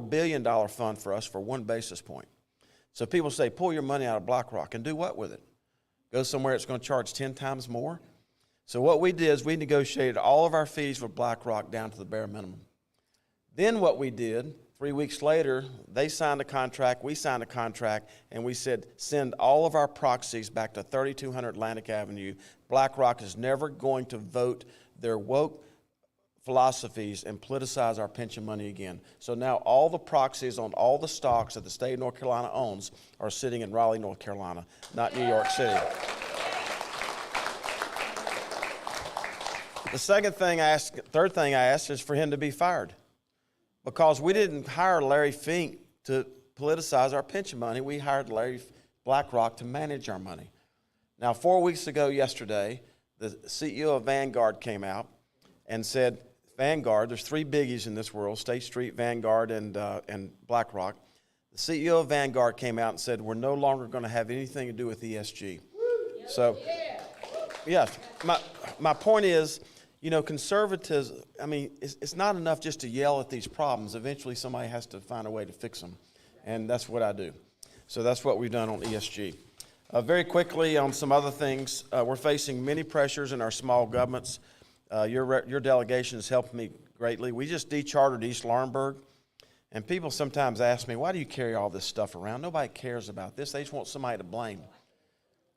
billion fund for us for 1 basis point. So people say, pull your money out of BlackRock and do what with it? Go somewhere it's going to charge 10 times more? So what we did is we negotiated all of our fees with BlackRock down to the bare minimum. Then what we did, 3 weeks later, they signed a contract, we signed a contract, and we said, send all of our proxies back to 3200 Atlantic Avenue. BlackRock is never going to vote their woke philosophies and politicize our pension money again. So now all the proxies on all the stocks that the state of North Carolina owns are sitting in Raleigh, North Carolina, not New York City. The third thing I asked is for him to be fired. Because we didn't hire Larry Fink to politicize our pension money. We hired BlackRock to manage our money. Now, 4 weeks ago yesterday, the CEO of Vanguard came out and said, Vanguard, there's 3 biggies in this world, State Street, Vanguard, and BlackRock. The CEO of Vanguard came out and said, we're no longer going to have anything to do with ESG. So, yes, my point is, you know, conservatives, I mean, it's not enough just to yell at these problems. Eventually somebody has to find a way to fix them, and that's what I do. So that's what we've done on ESG. Very quickly on some other things, we're facing many pressures in our small governments. Your delegation has helped me greatly. We just dechartered East Laurinburg, and people sometimes ask me, why do you carry all this stuff around? Nobody cares about this. They just want somebody to blame.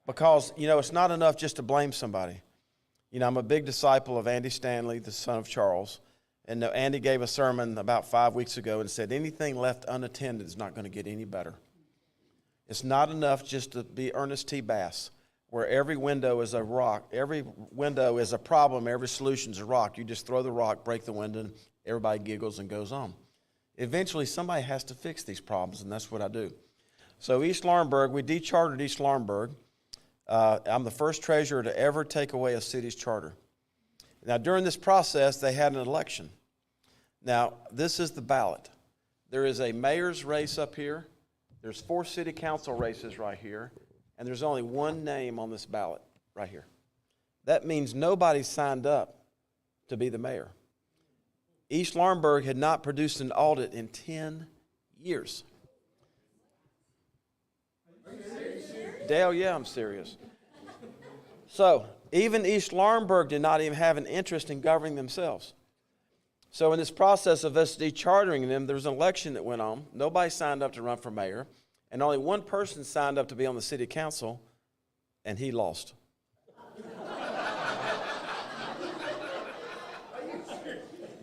Because, you know, it's not enough just to blame somebody. You know, I'm a big disciple of Andy Stanley, the son of Charles, and Andy gave a sermon about 5 weeks ago and said, anything left unattended is not going to get any better. It's not enough just to be Ernest T. Bass, where every window is a rock, every window is a problem, every solution is a rock. You just throw the rock, break the window, and everybody giggles and goes on. Eventually, somebody has to fix these problems, and that's what I do. So East Laurinburg, we dechartered East Laurinburg. I'm the first treasurer to ever take away a city's charter. Now, during this process, they had an election. Now, this is the ballot. There is a mayor's race up here. There's 4 city council races right here. And there's only 1 name on this ballot right here. That means nobody signed up to be the mayor. East Laurinburg had not produced an audit in 10 years. Dale, yeah, I'm serious. So even East Laurinburg did not even have an interest in governing themselves. So in this process of us dechartering them, there was an election that went on. Nobody signed up to run for mayor, and only 1 person signed up to be on the city council, and he lost.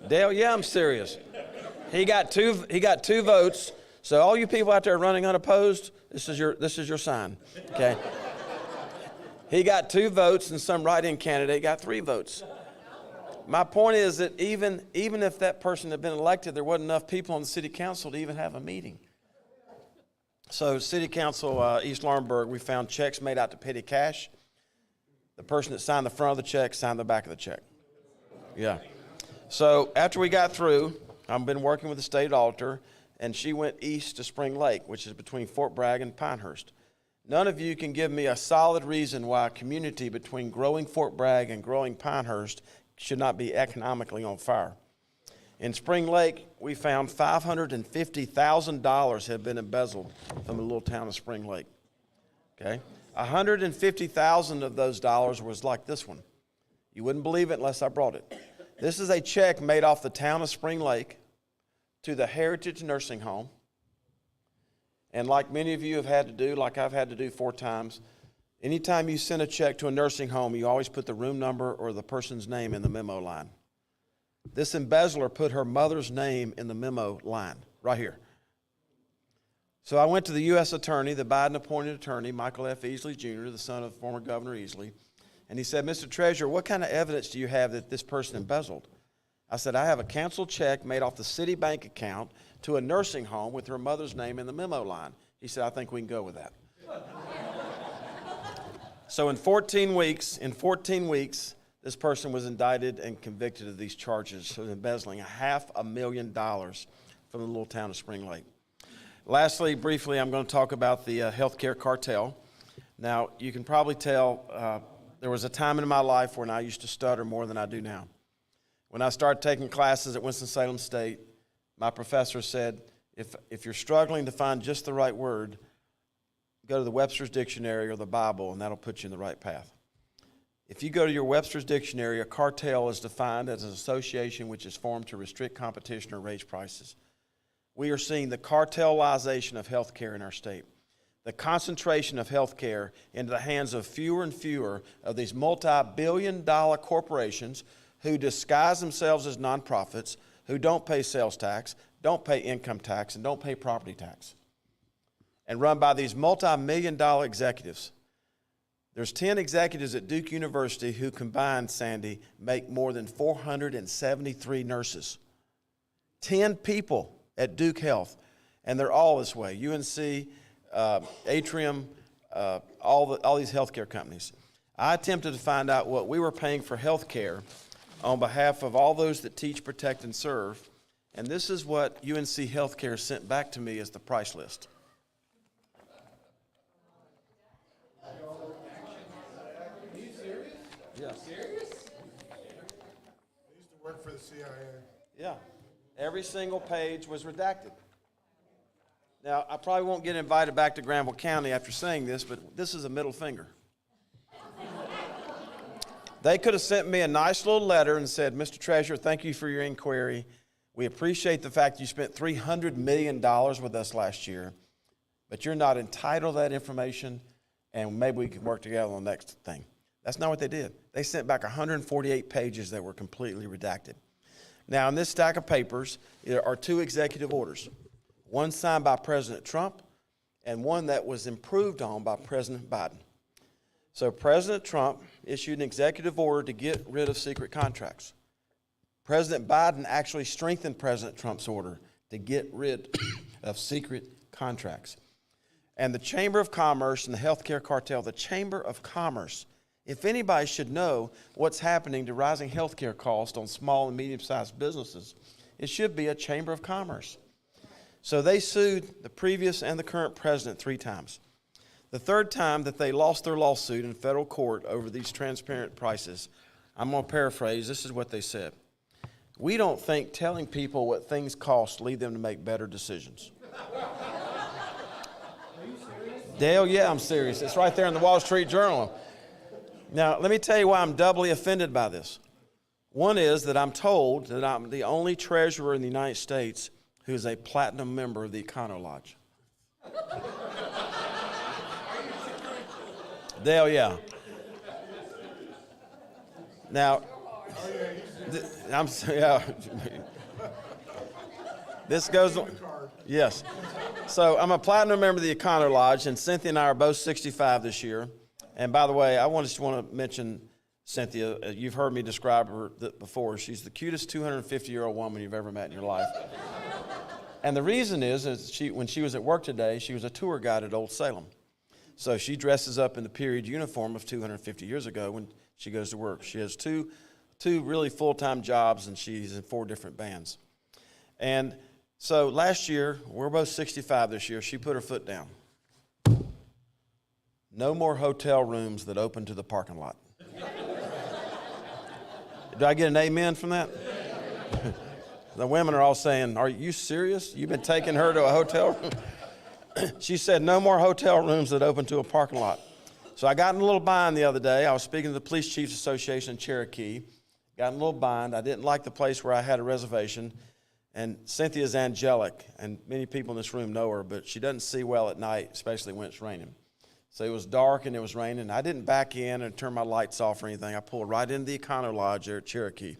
Dale, yeah, I'm serious. He got two votes. So all you people out there running unopposed, this is your sign, okay? He got 2 votes, and some write-in candidate got 3 votes. My point is that even if that person had been elected, there wasn't enough people on the city council to even have a meeting. So city council, East Laurinburg, we found checks made out to petty cash. The person that signed the front of the check signed the back of the check. Yeah. So after we got through, I've been working with the state auditor, and she went east to Spring Lake, which is between Fort Bragg and Pinehurst. None of you can give me a solid reason why a community between growing Fort Bragg and growing Pinehurst should not be economically on fire. In Spring Lake, we found $550,000 had been embezzled from the little town of Spring Lake. Okay? $150,000 of those dollars was like this one. You wouldn't believe it unless I brought it. This is a check made off the town of Spring Lake to the Heritage Nursing Home. And like many of you have had to do, like I've had to do 4 times, anytime you send a check to a nursing home, you always put the room number or the person's name in the memo line. This embezzler put her mother's name in the memo line, right here. So I went to the U.S. attorney, the Biden-appointed attorney, Michael F. Easley Jr., the son of former Governor Easley, and he said, Mr. Treasurer, what kind of evidence do you have that this person embezzled? I said, I have a canceled check made off the city bank account to a nursing home with her mother's name in the memo line. He said, I think we can go with that. So in 14 weeks, this person was indicted and convicted of these charges of embezzling $500,000 from the little town of Spring Lake. Lastly, briefly, I'm going to talk about the healthcare cartel. Now, you can probably tell there was a time in my life when I used to stutter more than I do now. When I started taking classes at Winston-Salem State, my professor said, if you're struggling to find just the right word, go to the Webster's Dictionary or the Bible, and that'll put you in the right path. If you go to your Webster's Dictionary, a cartel is defined as an association which is formed to restrict competition or raise prices. We are seeing the cartelization of healthcare in our state. The concentration of healthcare into the hands of fewer and fewer of these multi-billion-dollar corporations who disguise themselves as nonprofits, who don't pay sales tax, don't pay income tax, and don't pay property tax, and run by these multi-million-dollar executives. There's 10 executives at Duke University who combined, Sandy, make more than 473 nurses. 10 people at Duke Health, and they're all this way. UNC, Atrium, all these healthcare companies. I attempted to find out what we were paying for healthcare on behalf of all those that teach, protect, and serve, and this is what UNC Healthcare sent back to me as the price list. Yeah. Serious? I used to work for the CIA. Yeah. Every single page was redacted. Now, I probably won't get invited back to Granville County after saying this, but this is a middle finger. They could have sent me a nice little letter and said, Mr. Treasurer, thank you for your inquiry. We appreciate the fact you spent $300 million with us last year, but you're not entitled to that information, and maybe we can work together on the next thing. That's not what they did. They sent back 148 pages that were completely redacted. Now, in this stack of papers, there are 2 executive orders, one signed by President Trump and one that was improved on by President Biden. So President Trump issued an executive order to get rid of secret contracts. President Biden actually strengthened President Trump's order to get rid of secret contracts. And the Chamber of Commerce and the healthcare cartel, the Chamber of Commerce, if anybody should know what's happening to rising healthcare costs on small and medium-sized businesses, it should be a Chamber of Commerce. So they sued the previous and the current president 3 times. The 3rd time that they lost their lawsuit in federal court over these transparent prices, I'm going to paraphrase, this is what they said. We don't think telling people what things cost lead them to make better decisions. Dale, yeah, I'm serious. It's right there in the Wall Street Journal. Now, let me tell you why I'm doubly offended by this. One is that I'm told that I'm the only treasurer in the United States who is a platinum member of the Econo Lodge. Dale, yeah. Now, this goes on. Yes. So I'm a platinum member of the Econo Lodge, and Cynthia and I are both 65 this year. And by the way, I just want to mention Cynthia. You've heard me describe her before. She's the cutest 250-year-old woman you've ever met in your life. And the reason is when she was at work today, she was a tour guide at Old Salem. So she dresses up in the period uniform of 250 years ago when she goes to work. She has two really full-time jobs, and she's in 4 different bands. And so last year, we're both 65 this year, she put her foot down. No more hotel rooms that open to the parking lot. Did I get an amen from that? The women are all saying, are you serious? You've been taking her to a hotel room? She said, no more hotel rooms that open to a parking lot. So I got in a little bind the other day. I was speaking to the Police Chiefs Association in Cherokee, got in a little bind. I didn't like the place where I had a reservation. And Cynthia's angelic, and many people in this room know her, but she doesn't see well at night, especially when it's raining. So it was dark and it was raining. I didn't back in and turn my lights off or anything. I pulled right into the Econo Lodge there at Cherokee.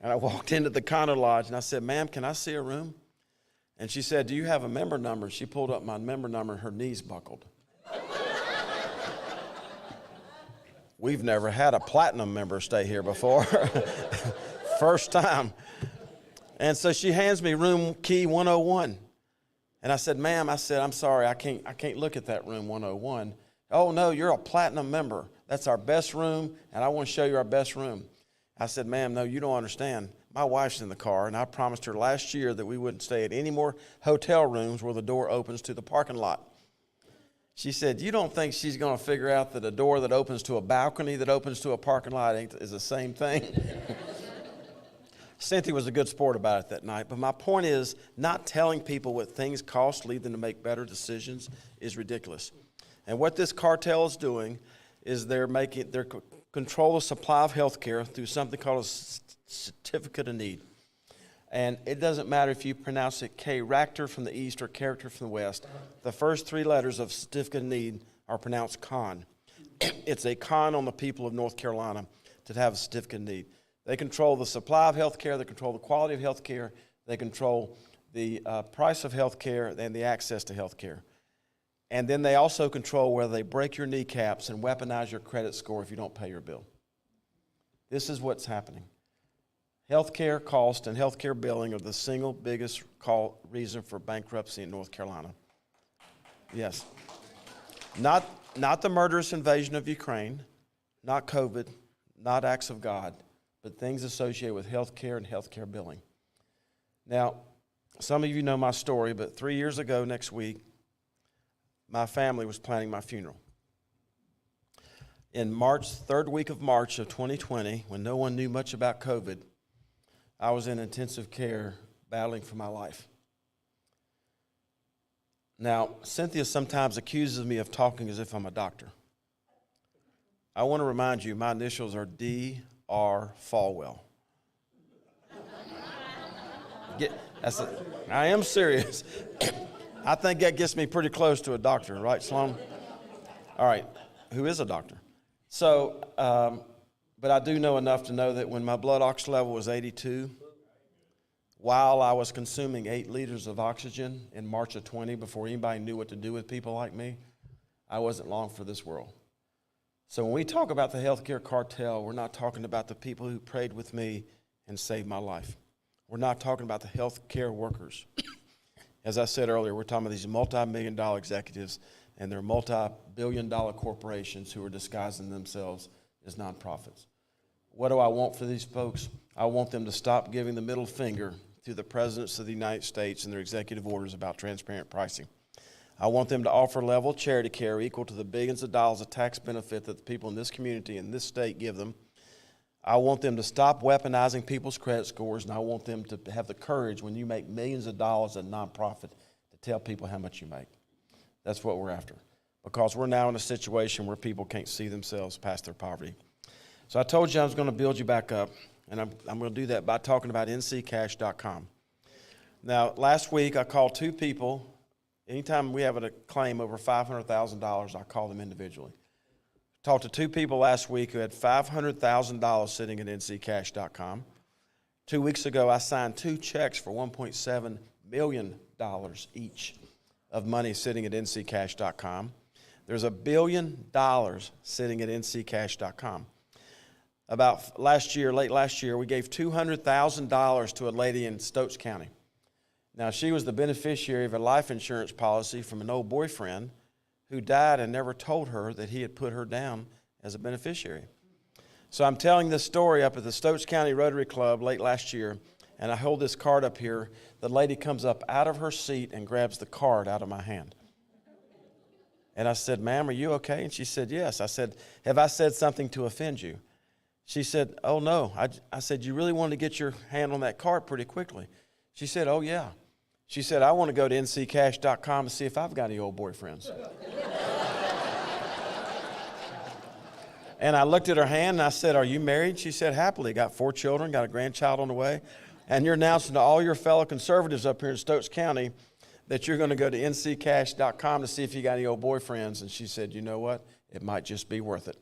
And I walked into the Econo Lodge and I said, "Ma'am, can I see a room?" And she said, "Do you have a member number?" She pulled up my member number and her knees buckled. We've never had a platinum member stay here before. First time. And so she hands me room key 101. And I said, "Ma'am," I said, "I'm sorry, I can't look at that room 101. "Oh no, you're a platinum member. That's our best room, and I want to show you our best room." I said, "Ma'am, no, you don't understand. My wife's in the car, and I promised her last year that we wouldn't stay at any more hotel rooms where the door opens to the parking lot." She said, "You don't think she's going to figure out that a door that opens to a balcony that opens to a parking lot is the same thing?" Cynthia was a good sport about it that night, but my point is, not telling people what things cost to lead them to make better decisions is ridiculous. And what this cartel is doing is they're control the supply of health care through something called a certificate of need. And it doesn't matter if you pronounce it character from the east or character from the west. The first three letters of certificate of need are pronounced con. It's a con on the people of North Carolina to have a certificate of need. They control the supply of health care, they control the quality of health care, they control the price of health care and the access to health care. And then they also control whether they break your kneecaps and weaponize your credit score if you don't pay your bill. This is what's happening. Healthcare cost and healthcare billing are the single biggest reason for bankruptcy in North Carolina. Yes. Not the murderous invasion of Ukraine, not COVID, not acts of God, but things associated with healthcare and healthcare billing. Now, some of you know my story, but 3 years ago next week, my family was planning my funeral. In March, third week of March of 2020, when no one knew much about COVID, I was in intensive care battling for my life. Now, Cynthia sometimes accuses me of talking as if I'm a doctor. I want to remind you, my initials are D.R. Falwell. I am serious. I think that gets me pretty close to a doctor, right, Sloan? All right, who is a doctor? So, but I do know enough to know that when my blood oxygen level was 82, while I was consuming 8 liters of oxygen in March of 20, before anybody knew what to do with people like me, I wasn't long for this world. So when we talk about the healthcare cartel, we're not talking about the people who prayed with me and saved my life. We're not talking about the healthcare workers. As I said earlier, we're talking about these multi-million-dollar executives and their multi-billion-dollar corporations who are disguising themselves as nonprofits. What do I want for these folks? I want them to stop giving the middle finger to the presidents of the United States and their executive orders about transparent pricing. I want them to offer level charity care equal to the billions of dollars of tax benefit that the people in this community and this state give them. I want them to stop weaponizing people's credit scores, and I want them to have the courage, when you make millions of dollars as a nonprofit, to tell people how much you make. That's what we're after, because we're now in a situation where people can't see themselves past their poverty. So I told you I was going to build you back up, and I'm going to do that by talking about nccash.com. Now, last week I called 2 people. Anytime we have a claim over $500,000, I call them individually. Talked to 2 people last week who had $500,000 sitting at nccash.com. 2 weeks ago, I signed 2 checks for $1.7 million each of money sitting at nccash.com. There's $1 billion sitting at nccash.com. About late last year, we gave $200,000 to a lady in Stokes County. Now, she was the beneficiary of a life insurance policy from an old boyfriend who died and never told her that he had put her down as a beneficiary. So I'm telling this story up at the Stokes County Rotary Club late last year, and I hold this card up here. The lady comes up out of her seat and grabs the card out of my hand. And I said, "Ma'am, are you okay?" And she said, "Yes." I said, "Have I said something to offend you?" She said, "Oh, no." I said, "You really wanted to get your hand on that card pretty quickly." She said, "Oh, yeah." She said, "I want to go to nccash.com and see if I've got any old boyfriends." And I looked at her hand and I said, "Are you married?" She said, "Happily. Got 4 children, got a grandchild on the way." And you're announcing to all your fellow conservatives up here in Stokes County that you're going to go to nccash.com to see if you got any old boyfriends. And she said, "You know what? It might just be worth it."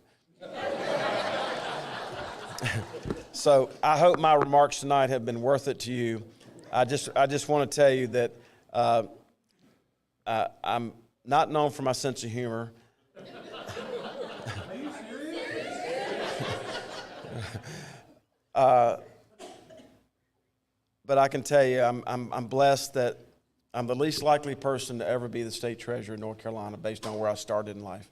So I hope my remarks tonight have been worth it to you. I just want to tell you that I'm not known for my sense of humor. But I can tell you, I'm blessed that I'm the least likely person to ever be the state treasurer in North Carolina based on where I started in life.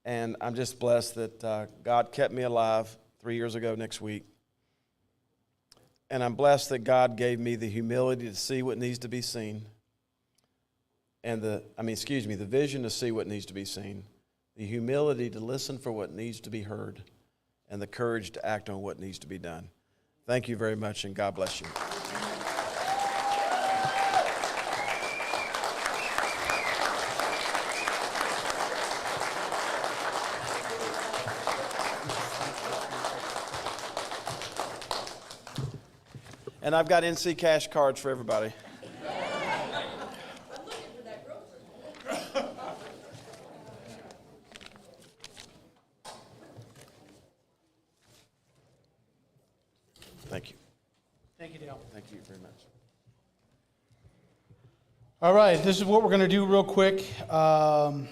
And I'm just blessed that God kept me alive 3 years ago next week. And I'm blessed that God gave me the humility to see what needs to be seen. And the vision to see what needs to be seen. The humility to listen for what needs to be heard. And the courage to act on what needs to be done. Thank you very much, and God bless you. And I've got NC Cash cards for everybody. Thank you. Thank you, Dale. Thank you very much. All right, this is what we're going to do real quick. I'm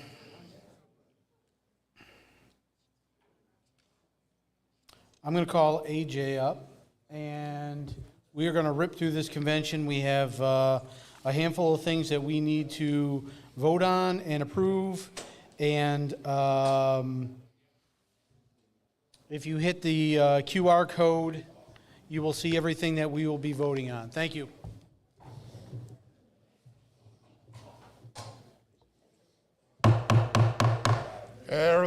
going to call AJ up, and we are going to rip through this convention. We have a handful of things that we need to vote on and approve, and if you hit the QR code, you will see everything that we will be voting on. Thank you.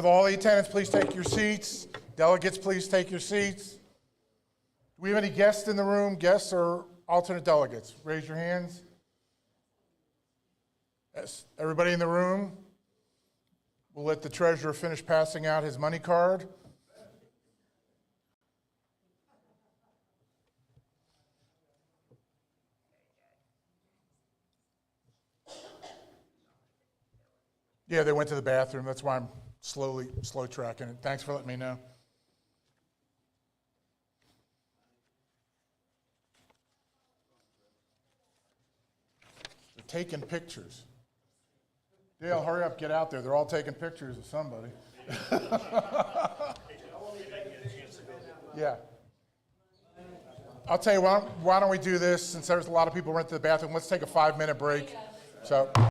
All the attendants, please take your seats. Delegates, please take your seats. Do we have any guests in the room? Guests or alternate delegates? Raise your hands. Yes. Everybody in the room? We'll let the treasurer finish passing out his money card. Yeah, they went to the bathroom. That's why I'm slow tracking it. Thanks for letting me know. They're taking pictures. Dale, hurry up, get out there. They're all taking pictures of somebody. Yeah. I'll tell you, why don't we do this, since there's a lot of people went to the bathroom, let's take a 5-minute break. So.